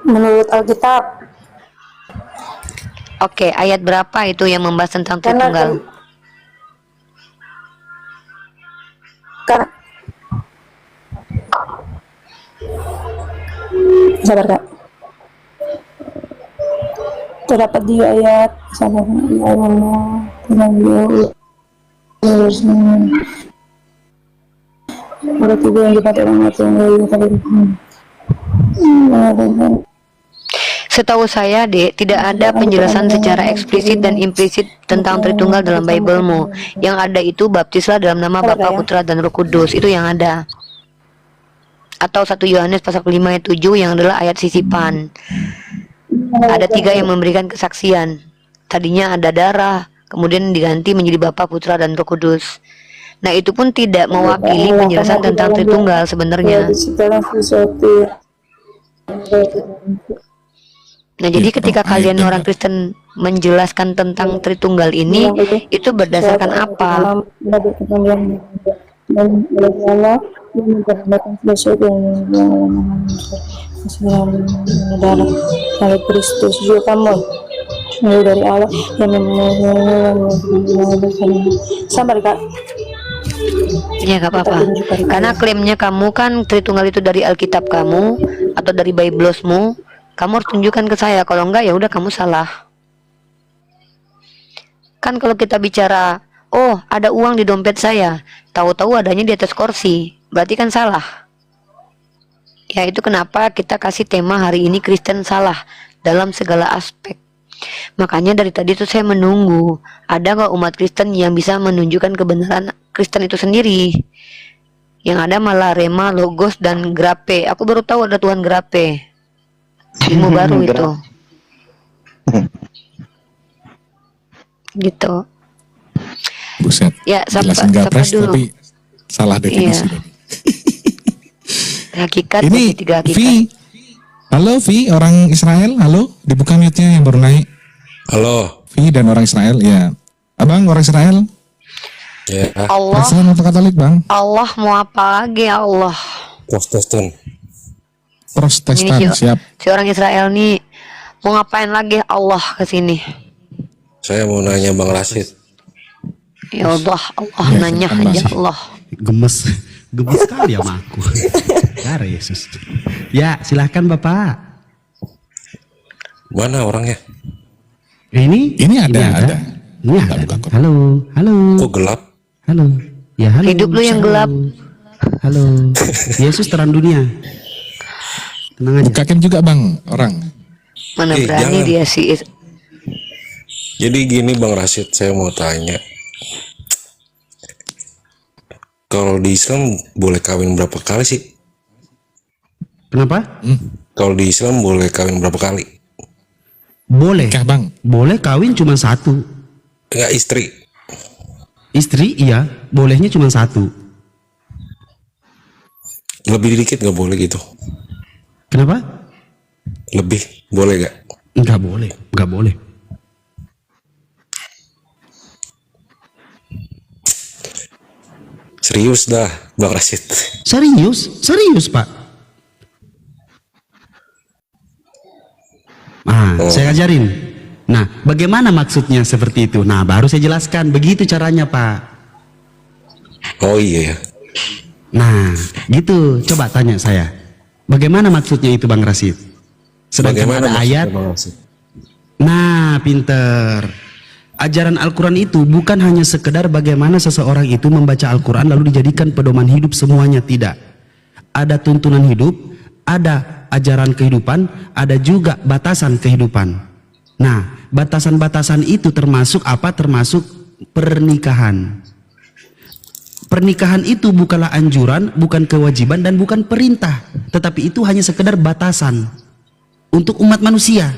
Menurut Alkitab. Oke, ayat berapa itu yang membahas tentang Karena Tritunggal? Sabar Kak. Terdapat di ayat sama Allah Ayat 3 yang dipakai orang Setahu saya, Dek, tidak ada penjelasan secara eksplisit dan implisit tentang Tritunggal dalam Biblemu. Yang ada itu baptislah dalam nama Bapa, Putra, dan Roh Kudus. Itu yang ada. Atau 1 Yohanes pasal 5 ayat 7 yang adalah ayat sisipan. Ada 3 yang memberikan kesaksian. Tadinya ada darah, kemudian diganti menjadi Bapa, Putra, dan Roh Kudus. Nah, itu pun tidak mewakili penjelasan tentang Tritunggal sebenarnya. Nah, jadi ketika kalian orang Kristen menjelaskan tentang Tritunggal ini, itu berdasarkan apa? Oleh Kristus juga kamu dari Allah yang sabar Kak. Ya gak apa-apa. Karena klaimnya kamu kan Tritunggal itu dari Alkitab kamu atau dari Biblesmu, kamu harus tunjukkan ke saya. Kalau enggak ya udah kamu salah. Kan kalau kita bicara oh ada uang di dompet saya, tahu-tahu adanya di atas kursi, berarti kan salah. Ya itu kenapa kita kasih tema hari ini Kristen salah dalam segala aspek. Makanya dari tadi tuh saya menunggu, ada nggak umat Kristen yang bisa menunjukkan kebenaran Kristen itu sendiri. Yang ada malah Rema, Logos, dan Grape. Aku baru tahu ada Tuhan Grape. Ilmu baru itu. Gitu. Buset. Ya, Jelasin siapa gapres dulu? tapi salah definisi. Iya. Hakikat Ini jadi tiga hakikat. Vi. Halo Vi, orang Israel. Halo, dibuka mute-nya yang baru naik. Halo. Vi dan orang Israel, ya. Abang orang Israel. Ya. Allah. Protestan atau Katolik, Bang? Allah mau apa lagi ya Allah? Protestan. Protestan, Ini siap. si orang Israel nih mau ngapain lagi Allah ke sini? Saya mau nanya Bang Rasid. Ya Allah, Allah Ya, nanya silakan, aja Bang. Allah. Gemes sekali sama aku. Ya Yesus. Ya silahkan Bapak. Mana orangnya? Ini ada. Ini ada. Halo. Kok gelap? Halo. Ya halo. Hidup lu yang gelap. Halo. Yesus terang dunia. Tenang aja. Bukakan juga Bang orang. Mana berani jangan. dia sih. Jadi gini Bang Rasid, saya mau tanya. Kalau di Islam boleh kawin berapa kali sih? Kenapa? Kalau di Islam boleh kawin berapa kali? Boleh. Nikah, Bang. Boleh kawin cuma satu. Enggak istri. Istri iya, bolehnya cuma satu. Lebih dikit nggak boleh gitu. Kenapa? Lebih boleh gak? Nggak boleh, nggak boleh. Serius dah Bang Rasid. Serius Pak. Saya ajarin. Nah, bagaimana maksudnya seperti itu? Nah, baru saya jelaskan. Begitu caranya, Pak. Oh iya ya. Nah, gitu. Coba tanya saya. Bagaimana maksudnya itu, Bang Rasid? Sedangkan Bagaimana ada maksudnya, ayat. Bang Rasid? Nah, pinter. Ajaran Al-Quran itu bukan hanya sekedar bagaimana seseorang itu membaca Al-Quran lalu dijadikan pedoman hidup semuanya. Tidak. Ada tuntunan hidup, ada ajaran kehidupan, ada juga batasan kehidupan. Nah, batasan-batasan itu termasuk apa? Termasuk pernikahan. Pernikahan itu bukanlah anjuran, bukan kewajiban, dan bukan perintah. Tetapi itu hanya sekedar batasan untuk umat manusia.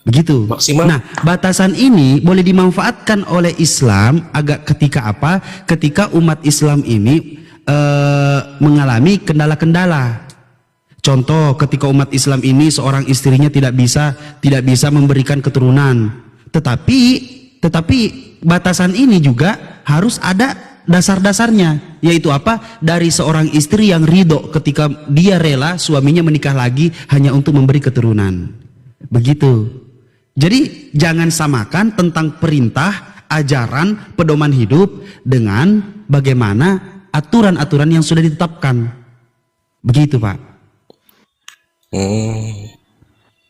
Begitu. Maksimal. Nah, batasan ini boleh dimanfaatkan oleh Islam agak ketika apa? Ketika umat Islam ini mengalami kendala-kendala. Contoh, ketika umat Islam ini seorang istrinya tidak bisa memberikan keturunan. Tetapi batasan ini juga harus ada dasar-dasarnya, yaitu apa? Dari seorang istri yang ridho ketika dia rela suaminya menikah lagi hanya untuk memberi keturunan. Begitu. Jadi jangan samakan tentang perintah, ajaran, pedoman hidup dengan bagaimana aturan-aturan yang sudah ditetapkan. Begitu, Pak.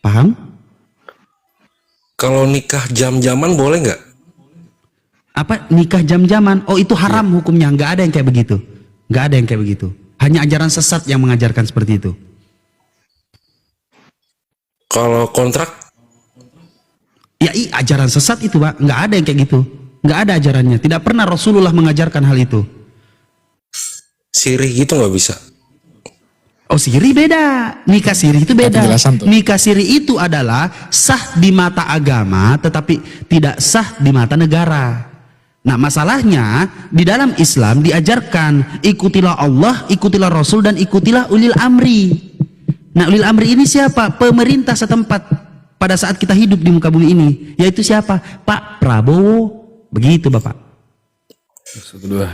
Paham? Kalau nikah jam-jaman boleh nggak? Apa nikah jam-jaman? Oh, itu haram hukumnya. Nggak ada yang kayak begitu. Nggak ada yang kayak begitu. Hanya ajaran sesat yang mengajarkan seperti itu. Kalau kontrak? Ya, ajaran sesat itu, Pak. Nggak ada yang kayak gitu. Nggak ada ajarannya. Tidak pernah Rasulullah mengajarkan hal itu. Sirih gitu nggak bisa? Oh, siri beda. Nikah siri itu beda. Penjelasan tuh. Nikah siri itu adalah sah di mata agama, tetapi tidak sah di mata negara. Nah, masalahnya di dalam Islam diajarkan ikutilah Allah, ikutilah Rasul, dan ikutilah ulil amri. Nah, ulil amri ini siapa? Pemerintah setempat pada saat kita hidup di muka bumi ini. Yaitu siapa? Pak Prabowo. Begitu, Bapak. Kedua.